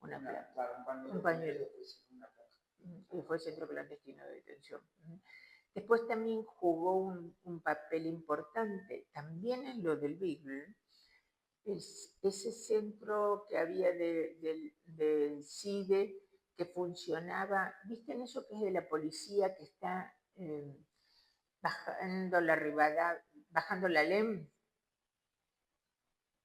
un pañuelo. Y fue centro clandestino de detención. Después también jugó un papel importante, también en lo del Beagle, ese centro que había del CIDE que funcionaba, ¿viste en eso que es de la policía que está bajando la Rivadavia, bajando la LEM?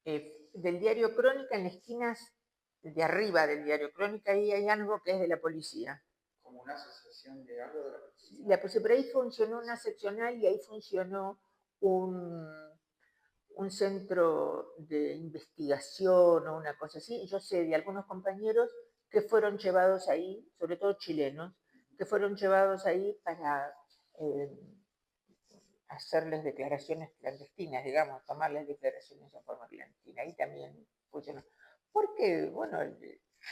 Del diario Crónica, en las esquinas de arriba del diario Crónica, ahí hay algo que es de la policía. Como una asociación de algo de la policía. Pero ahí funcionó una seccional y ahí funcionó un centro de investigación o una cosa así. Yo sé de algunos compañeros que fueron llevados ahí, sobre todo chilenos, que fueron llevados ahí para hacerles declaraciones clandestinas, digamos, tomarles declaraciones en forma clandestina. Ahí también funcionó. Porque, bueno,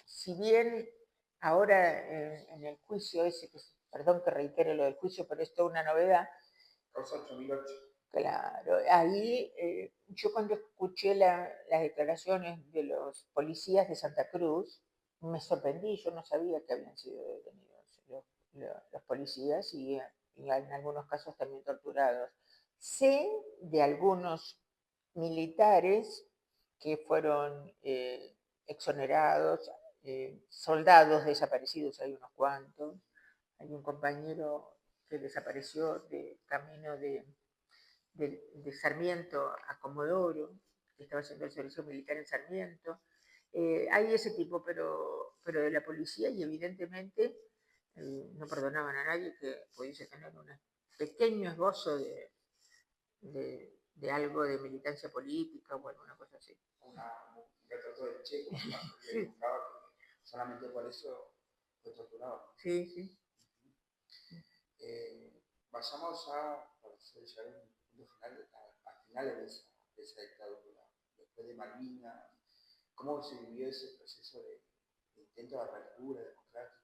si bien ahora en el juicio ese, perdón que reitere lo del juicio, pero esto es una novedad. Cosa 8008. Claro, ahí yo cuando escuché las declaraciones de los policías de Santa Cruz, me sorprendí, yo no sabía que habían sido detenidos los policías y en algunos casos también torturados. Sé de algunos militares que fueron exonerados, soldados desaparecidos, hay unos cuantos. Hay un compañero que desapareció de camino de Sarmiento a Comodoro, que estaba haciendo el servicio militar en Sarmiento. Hay ese tipo, pero de la policía, y evidentemente no perdonaban a nadie que pudiese tener un pequeño esbozo de algo de militancia política o alguna cosa así. Un retrato del Che, como sí. Que solamente por eso fue torturado. Sí, sí. Vayamos a, para llegar a un punto final, a finales de esa dictadura, después de Malvinas. ¿Cómo se vivió ese proceso de intento de apertura democrática?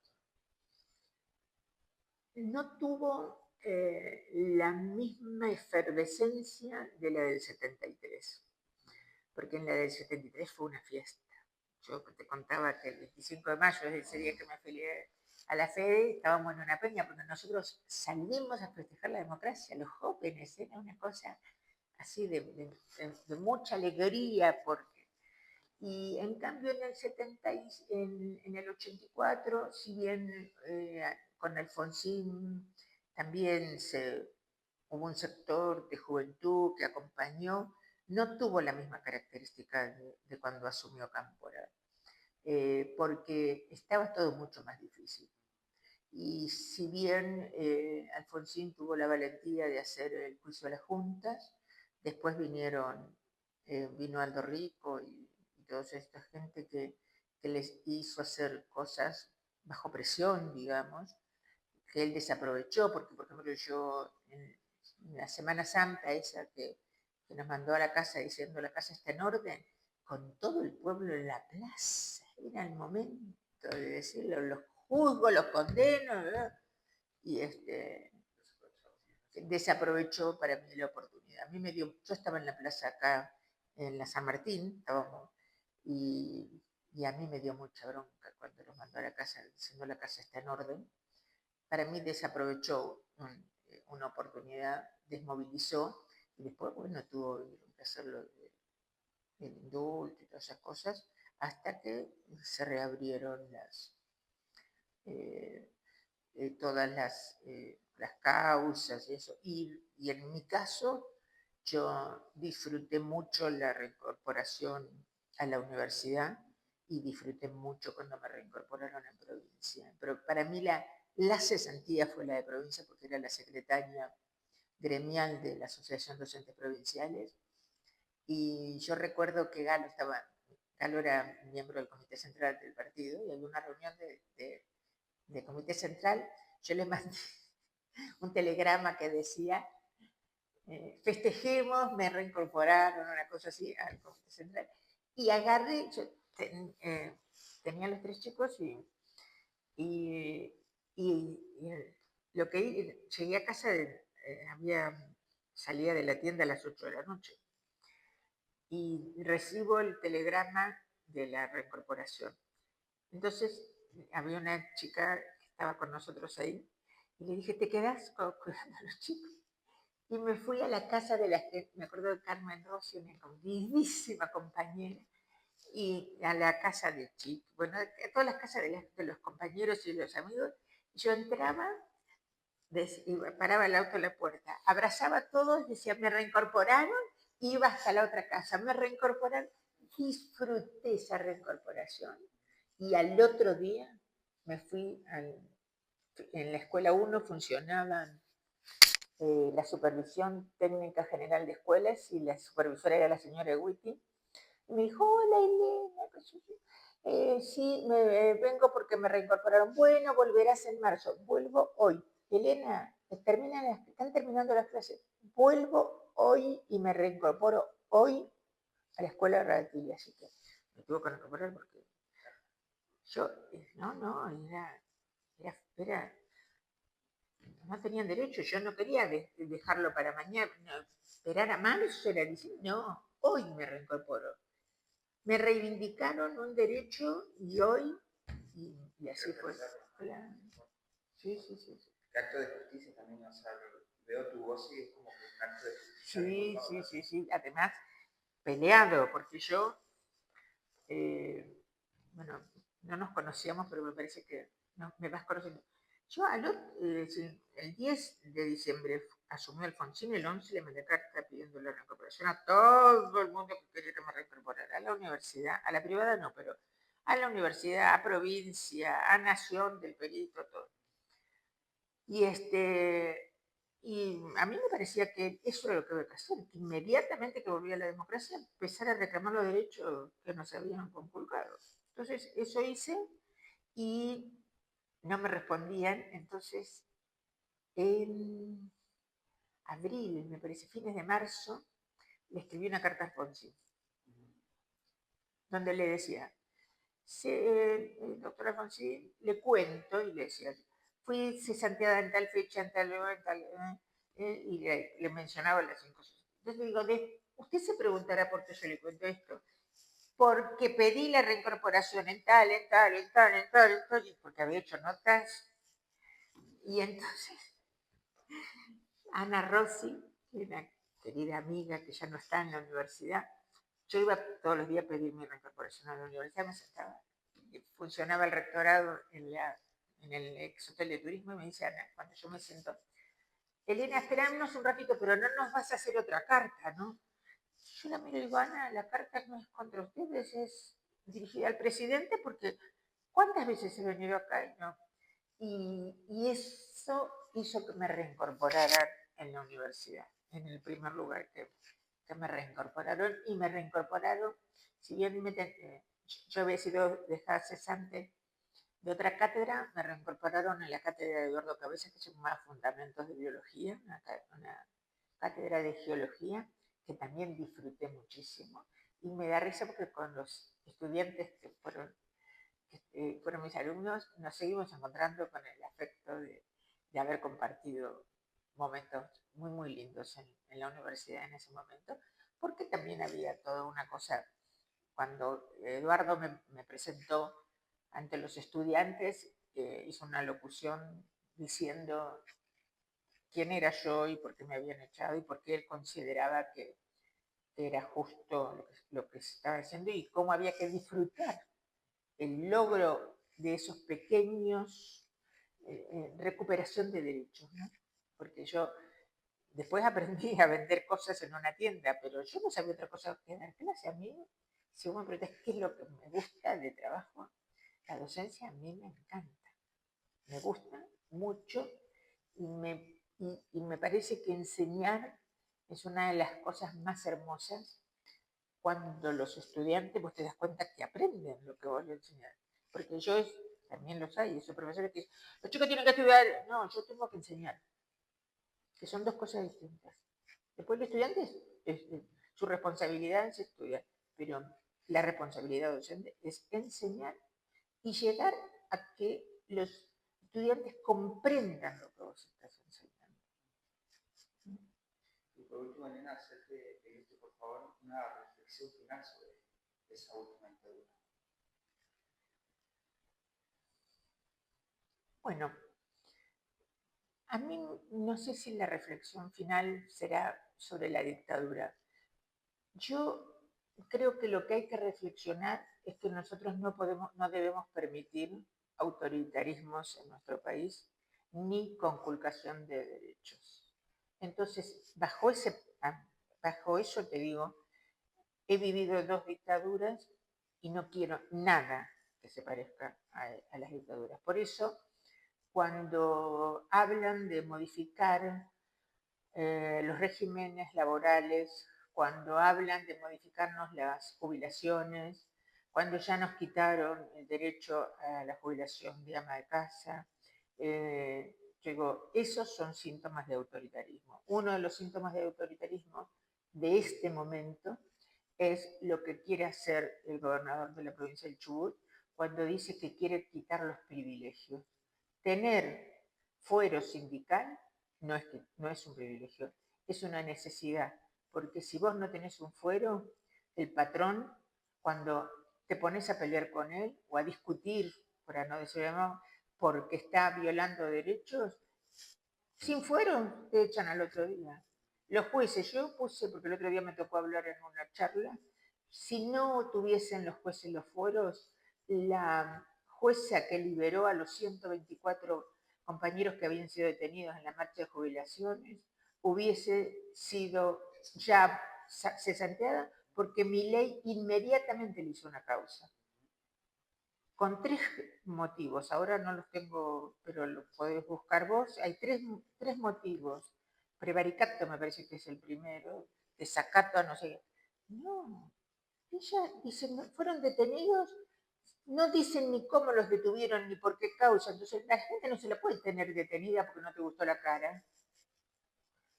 No tuvo la misma efervescencia de la del 73, porque en la del 73 fue una fiesta. Yo te contaba que el 25 de mayo es ese día que me afilié a la FEDE, estábamos en una peña, porque nosotros salimos a festejar la democracia, los jóvenes, era una cosa así de mucha alegría, porque... Y en cambio en el 70, en el 84, si bien con Alfonsín también hubo un sector de juventud que acompañó, no tuvo la misma característica de cuando asumió Cámpora, porque estaba todo mucho más difícil. Y si bien Alfonsín tuvo la valentía de hacer el juicio a las juntas, después vino Aldo Rico y toda esta gente que les hizo hacer cosas bajo presión, digamos, que él desaprovechó, porque por ejemplo yo en la Semana Santa esa que nos mandó a la casa diciendo la casa está en orden, con todo el pueblo en la plaza, era el momento de decirlo, los juzgo, los condeno, ¿verdad? Y desaprovechó para mí la oportunidad. A mí yo estaba en la plaza acá, en la San Martín, estábamos, y a mí me dio mucha bronca cuando los mandó a la casa diciendo la casa está en orden. Para mí desaprovechó una oportunidad, desmovilizó, y después, bueno, tuvo que hacerlo el indulto y todas esas cosas, hasta que se reabrieron todas las causas y eso. Y en mi caso, yo disfruté mucho la reincorporación a la universidad y disfruté mucho cuando me reincorporaron en provincia. Pero para mí la cesantía fue la de provincia porque era la secretaria gremial de la Asociación Docentes Provinciales. Y yo recuerdo que Galo era miembro del Comité Central del partido y había una reunión de Comité Central. Yo le mandé un telegrama que decía festejemos, me reincorporaron, una cosa así, al Comité Central. Y agarré, yo tenía los 3 chicos y lo que llegué a casa, salía de la tienda a las 8 de la noche y recibo el telegrama de la reincorporación. Entonces había una chica que estaba con nosotros ahí y le dije, ¿te quedás cuidando a los chicos? Y me fui a la casa de me acuerdo de Carmen Rossi, una queridísima compañera, y a la casa de Chico, bueno, a todas las casas de los compañeros y los amigos. Yo entraba, y paraba el auto en la puerta, abrazaba a todos, decía, me reincorporaron, iba hasta la otra casa, me reincorporaron, disfruté esa reincorporación. Y al otro día me fui, en la escuela 1 funcionaban la supervisión técnica general de escuelas y la supervisora era la señora Witty. Y me dijo, hola Elena, sí, vengo porque me reincorporaron. Bueno, volverás en marzo. Vuelvo hoy. Elena, están terminando las clases. Vuelvo hoy y me reincorporo hoy a la escuela de Radatilia. Así que me tuve que reincorporar porque yo, era no tenían derecho, yo no quería dejarlo para mañana, no, esperar a marzo, era decir, no, hoy me reincorporo. Me reivindicaron un derecho y hoy, y así fue. Claro. Sí. Acto de justicia también, o sea, veo tu voz y es como que un acto de justicia. Sí. Además, peleado, porque yo, bueno, no nos conocíamos, pero me parece que me vas conociendo. Yo el 10 de diciembre asumió Alfonsín, el 11 le mandé carta pidiendo la reincorporación a todo el mundo que quería que me reincorporara, a la universidad, a la privada no, pero a la universidad, a provincia, a Nación del Perito, todo. Y a mí me parecía que eso era lo que había que hacer, que inmediatamente que volvía la democracia, empezar a reclamar los derechos que nos habían conculcado. Entonces, eso hice y no me respondían. Entonces, en abril, me parece, fines de marzo, le escribí una carta a Alfonsín, donde le decía, doctor Alfonsín, le cuento, y le decía, fui cesanteada en tal fecha, en tal lugar, en tal... y le mencionaba las 5 cosas. Entonces digo, usted se preguntará por qué yo le cuento esto. Porque pedí la reincorporación en tal, porque había hecho notas. Y entonces Ana Rossi, una querida amiga que ya no está en la universidad, yo iba todos los días a pedir mi reincorporación a la universidad, me sentaba, funcionaba el rectorado en el ex hotel de turismo y me dice, Ana, cuando yo me siento, Elena, esperadnos un ratito, pero no nos vas a hacer otra carta, ¿no? Yo la miro y digo, Ana, la carta no es contra ustedes, es dirigida al presidente, porque ¿cuántas veces he venido acá y no? Y eso hizo que me reincorporaran en la universidad, en el primer lugar que me reincorporaron, y me reincorporaron, si bien yo había sido dejada cesante de otra cátedra, me reincorporaron en la cátedra de Eduardo Cabezas, que se llamaba Fundamentos de Biología, una cátedra de geología, que también disfruté muchísimo. Y me da risa porque con los estudiantes que fueron mis alumnos, nos seguimos encontrando con el afecto de haber compartido momentos muy, muy lindos en la universidad en ese momento, porque también había toda una cosa, cuando Eduardo me presentó ante los estudiantes, hizo una locución diciendo quién era yo y por qué me habían echado y por qué él consideraba que era justo lo que estaba haciendo y cómo había que disfrutar el logro de esos pequeños recuperación de derechos, ¿no? Porque yo después aprendí a vender cosas en una tienda, pero yo no sabía otra cosa que dar clase. A mí, si vos me preguntás qué es lo que me gusta de trabajo, la docencia a mí me encanta, me gusta mucho y me parece que enseñar es una de las cosas más hermosas cuando los estudiantes, vos te das cuenta que aprenden lo que vos les enseñás. Porque también los hay, esos profesores que dicen, los chicos tienen que estudiar. No, yo tengo que enseñar, que son dos cosas distintas. Después el estudiante, su responsabilidad es estudiar, pero la responsabilidad docente es enseñar y llegar a que los estudiantes comprendan lo que vos estás enseñando. Y por último, Elena, hacerte, por favor, una reflexión final sobre esa última dictadura. Bueno, a mí no sé si la reflexión final será sobre la dictadura. Yo creo que lo que hay que reflexionar es que nosotros no debemos permitir autoritarismos en nuestro país ni conculcación de derechos. Entonces, bajo eso te digo, he vivido 2 dictaduras y no quiero nada que se parezca a las dictaduras. Por eso, cuando hablan de modificar los regímenes laborales, cuando hablan de modificarnos las jubilaciones, cuando ya nos quitaron el derecho a la jubilación de ama de casa, esos son síntomas de autoritarismo. Uno de los síntomas de autoritarismo de este momento es lo que quiere hacer el gobernador de la provincia del Chubut cuando dice que quiere quitar los privilegios. Tener fuero sindical no es un privilegio, es una necesidad, porque si vos no tenés un fuero, el patrón, cuando te pones a pelear con él o a discutir, para no decir más, porque está violando derechos, sin fuero te echan al otro día. Los jueces, yo puse, porque el otro día me tocó hablar en una charla, si no tuviesen los jueces los fueros, la jueza que liberó a los 124 compañeros que habían sido detenidos en la marcha de jubilaciones hubiese sido ya cesanteada porque mi ley inmediatamente le hizo una causa. Con 3 motivos, ahora no los tengo, pero lo podés buscar vos, hay tres motivos. Prevaricato me parece que es el primero, desacato, no sé. No, ella dice, fueron detenidos, no dicen ni cómo los detuvieron ni por qué causa, entonces la gente no se la puede tener detenida porque no te gustó la cara.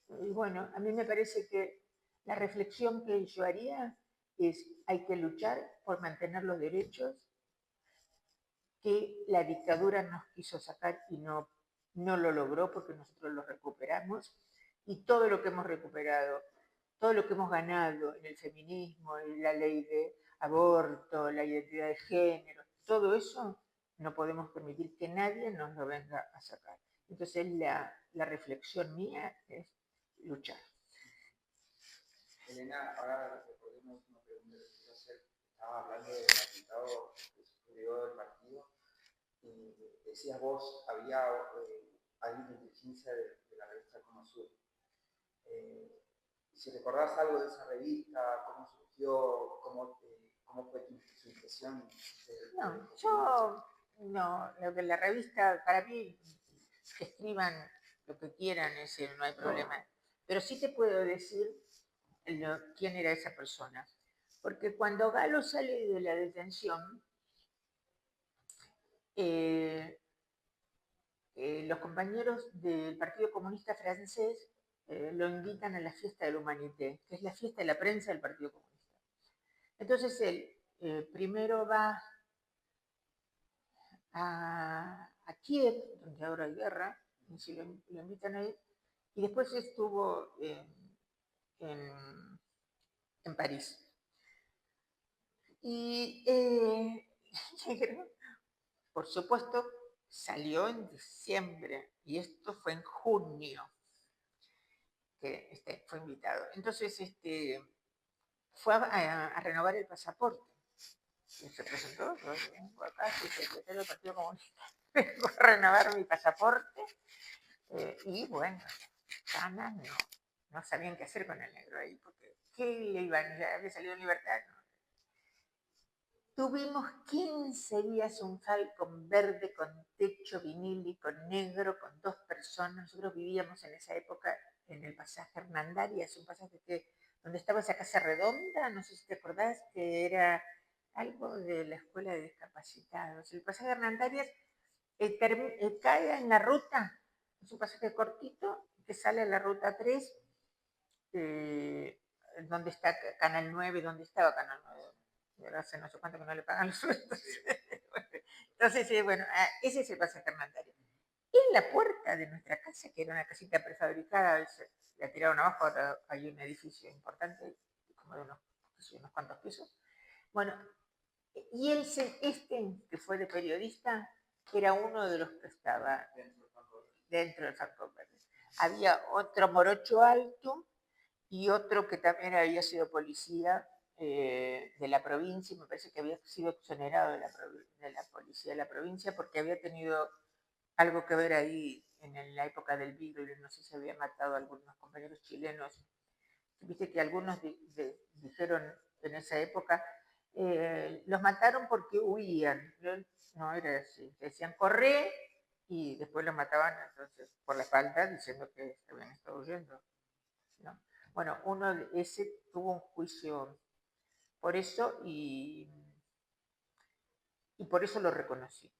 Y bueno, a mí me parece que la reflexión que yo haría es, hay que luchar por mantener los derechos que la dictadura nos quiso sacar y no no lo logró porque nosotros lo recuperamos, y todo lo que hemos recuperado, todo lo que hemos ganado en el feminismo, en la ley de aborto, la identidad de género, todo eso no podemos permitir que nadie nos lo venga a sacar. Entonces la reflexión mía es luchar. Elena, ahora recordemos una pregunta que quiero hacer. Estaba hablando del atentado que sucedió del partido y decías vos, había alguien de inteligencia de la revista Cono Sur. Si recordás algo de esa revista, cómo surgió, cómo fue su impresión. No, yo no, lo que la revista, para mí, que escriban lo que quieran, ese no hay problema. Pero sí te puedo decir quién era esa persona. Porque cuando Galo sale de la detención, los compañeros del Partido Comunista Francés lo invitan a la fiesta de la Humanité, que es la fiesta de la prensa del Partido Comunista. Entonces él primero va a Kiev, donde ahora hay guerra, y si lo invitan a ir, y después estuvo en París. Y Negro, por supuesto, salió en diciembre, y esto fue en junio que fue invitado. Entonces fue a renovar el pasaporte. Y se presentó, yo vengo acá, soy secretario del Partido Comunista, vengo a renovar mi pasaporte, y bueno, ganas no sabían qué hacer con el negro ahí, porque ¿qué le iban? Ya había salido en libertad, ¿no? Tuvimos 15 días un Falcon verde con techo vinílico negro, con 2 personas. Nosotros vivíamos en esa época en el pasaje Hernandarias, un pasaje donde estaba esa casa redonda, no sé si te acordás, que era algo de la escuela de discapacitados. El pasaje Hernandarias cae en la ruta, es un pasaje cortito que sale a la ruta 3, donde está Canal 9, donde estaba Canal 9. Hace no sé cuánto que no le pagan los sueldos. Entonces, bueno, ese es el pasaje Hernandarias. En la puerta de nuestra casa, que era una casita prefabricada, la tiraron abajo, ahora hay un edificio importante, como de unos cuantos pisos. Bueno, y que fue de periodista, era uno de los que estaba dentro del Falcon Verde. Había otro morocho alto y otro que también había sido policía de la provincia, y me parece que había sido exonerado de la policía de la provincia porque había tenido algo que ver ahí en la época del virus, no sé si había matado a algunos compañeros chilenos. Viste que algunos dijeron en esa época, los mataron porque huían. No era así, decían correr y después los mataban entonces por la espalda diciendo que habían estado huyendo, ¿no? Bueno, ese tuvo un juicio por eso y por eso lo reconocí.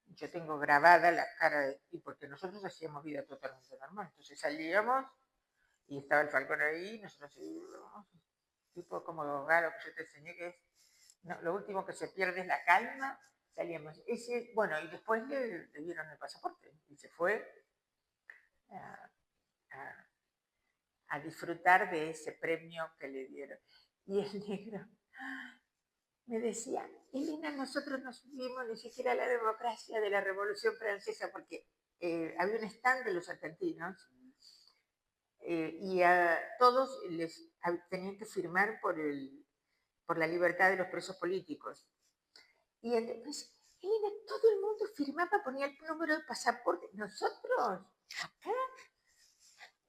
Yo tengo grabada la cara, y porque nosotros hacíamos vida totalmente normal. Entonces salíamos y estaba el Falcón ahí, nosotros íbamos, tipo como Galo que yo te enseñé, que es, no, lo último que se pierde es la calma, salíamos. Bueno, y después le dieron el pasaporte y se fue a disfrutar de ese premio que le dieron. Y el negro me decía, Elena, nosotros no subimos ni siquiera la democracia de la Revolución Francesa, porque había un stand de los argentinos y a todos tenían que firmar por la libertad de los presos políticos. Y entonces, Elena, todo el mundo firmaba, ponía el número de pasaporte. Nosotros, acá,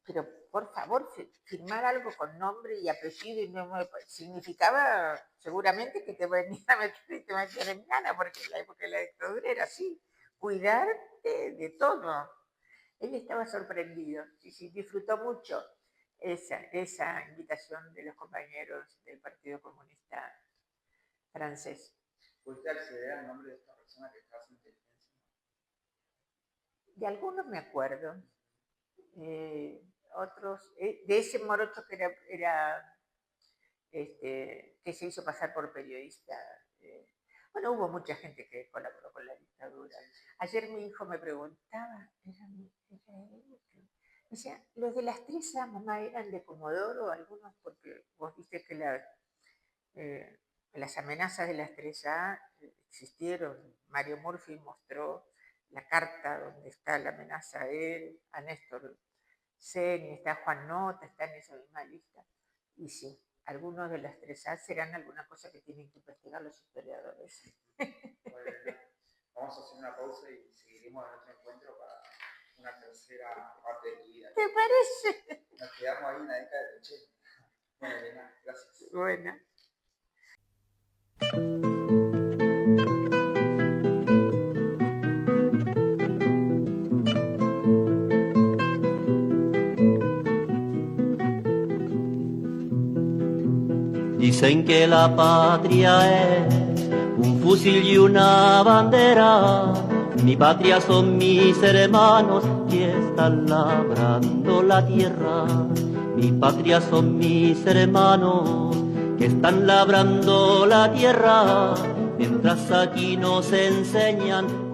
pero por favor, firmar algo con nombre y apellido y significaba seguramente que te venían a meter y te metían en gana, porque en la época de la dictadura era así, cuidarte de todo. Él estaba sorprendido, sí, disfrutó mucho esa invitación de los compañeros del Partido Comunista Francés. ¿Pudiste acceder al nombre de esta persona que estaba en inteligencia? De algunos me acuerdo. Otros, de ese morocho que que se hizo pasar por periodista. Bueno, hubo mucha gente que colaboró con la dictadura. Ayer mi hijo me preguntaba, me decía, los de las 3A, mamá, eran de Comodoro, algunos, porque vos viste que las amenazas de las 3A existieron. Mario Murphy mostró la carta donde está la amenaza a él, a Néstor Seni, está Juan Nota, está en esa misma lista. Y sí, algunos de las 3A serán alguna cosa que tienen que investigar los historiadores. Bueno, vamos a hacer una pausa y seguiremos en otro encuentro para una tercera parte de tu vida. ¿Te parece? Nos quedamos ahí en la década del 80. Bueno, Elena, gracias. Bueno. Dicen que la patria es un fusil y una bandera. Mi patria son mis hermanos que están labrando la tierra. Mi patria son mis hermanos que están labrando la tierra. Mientras aquí nos enseñan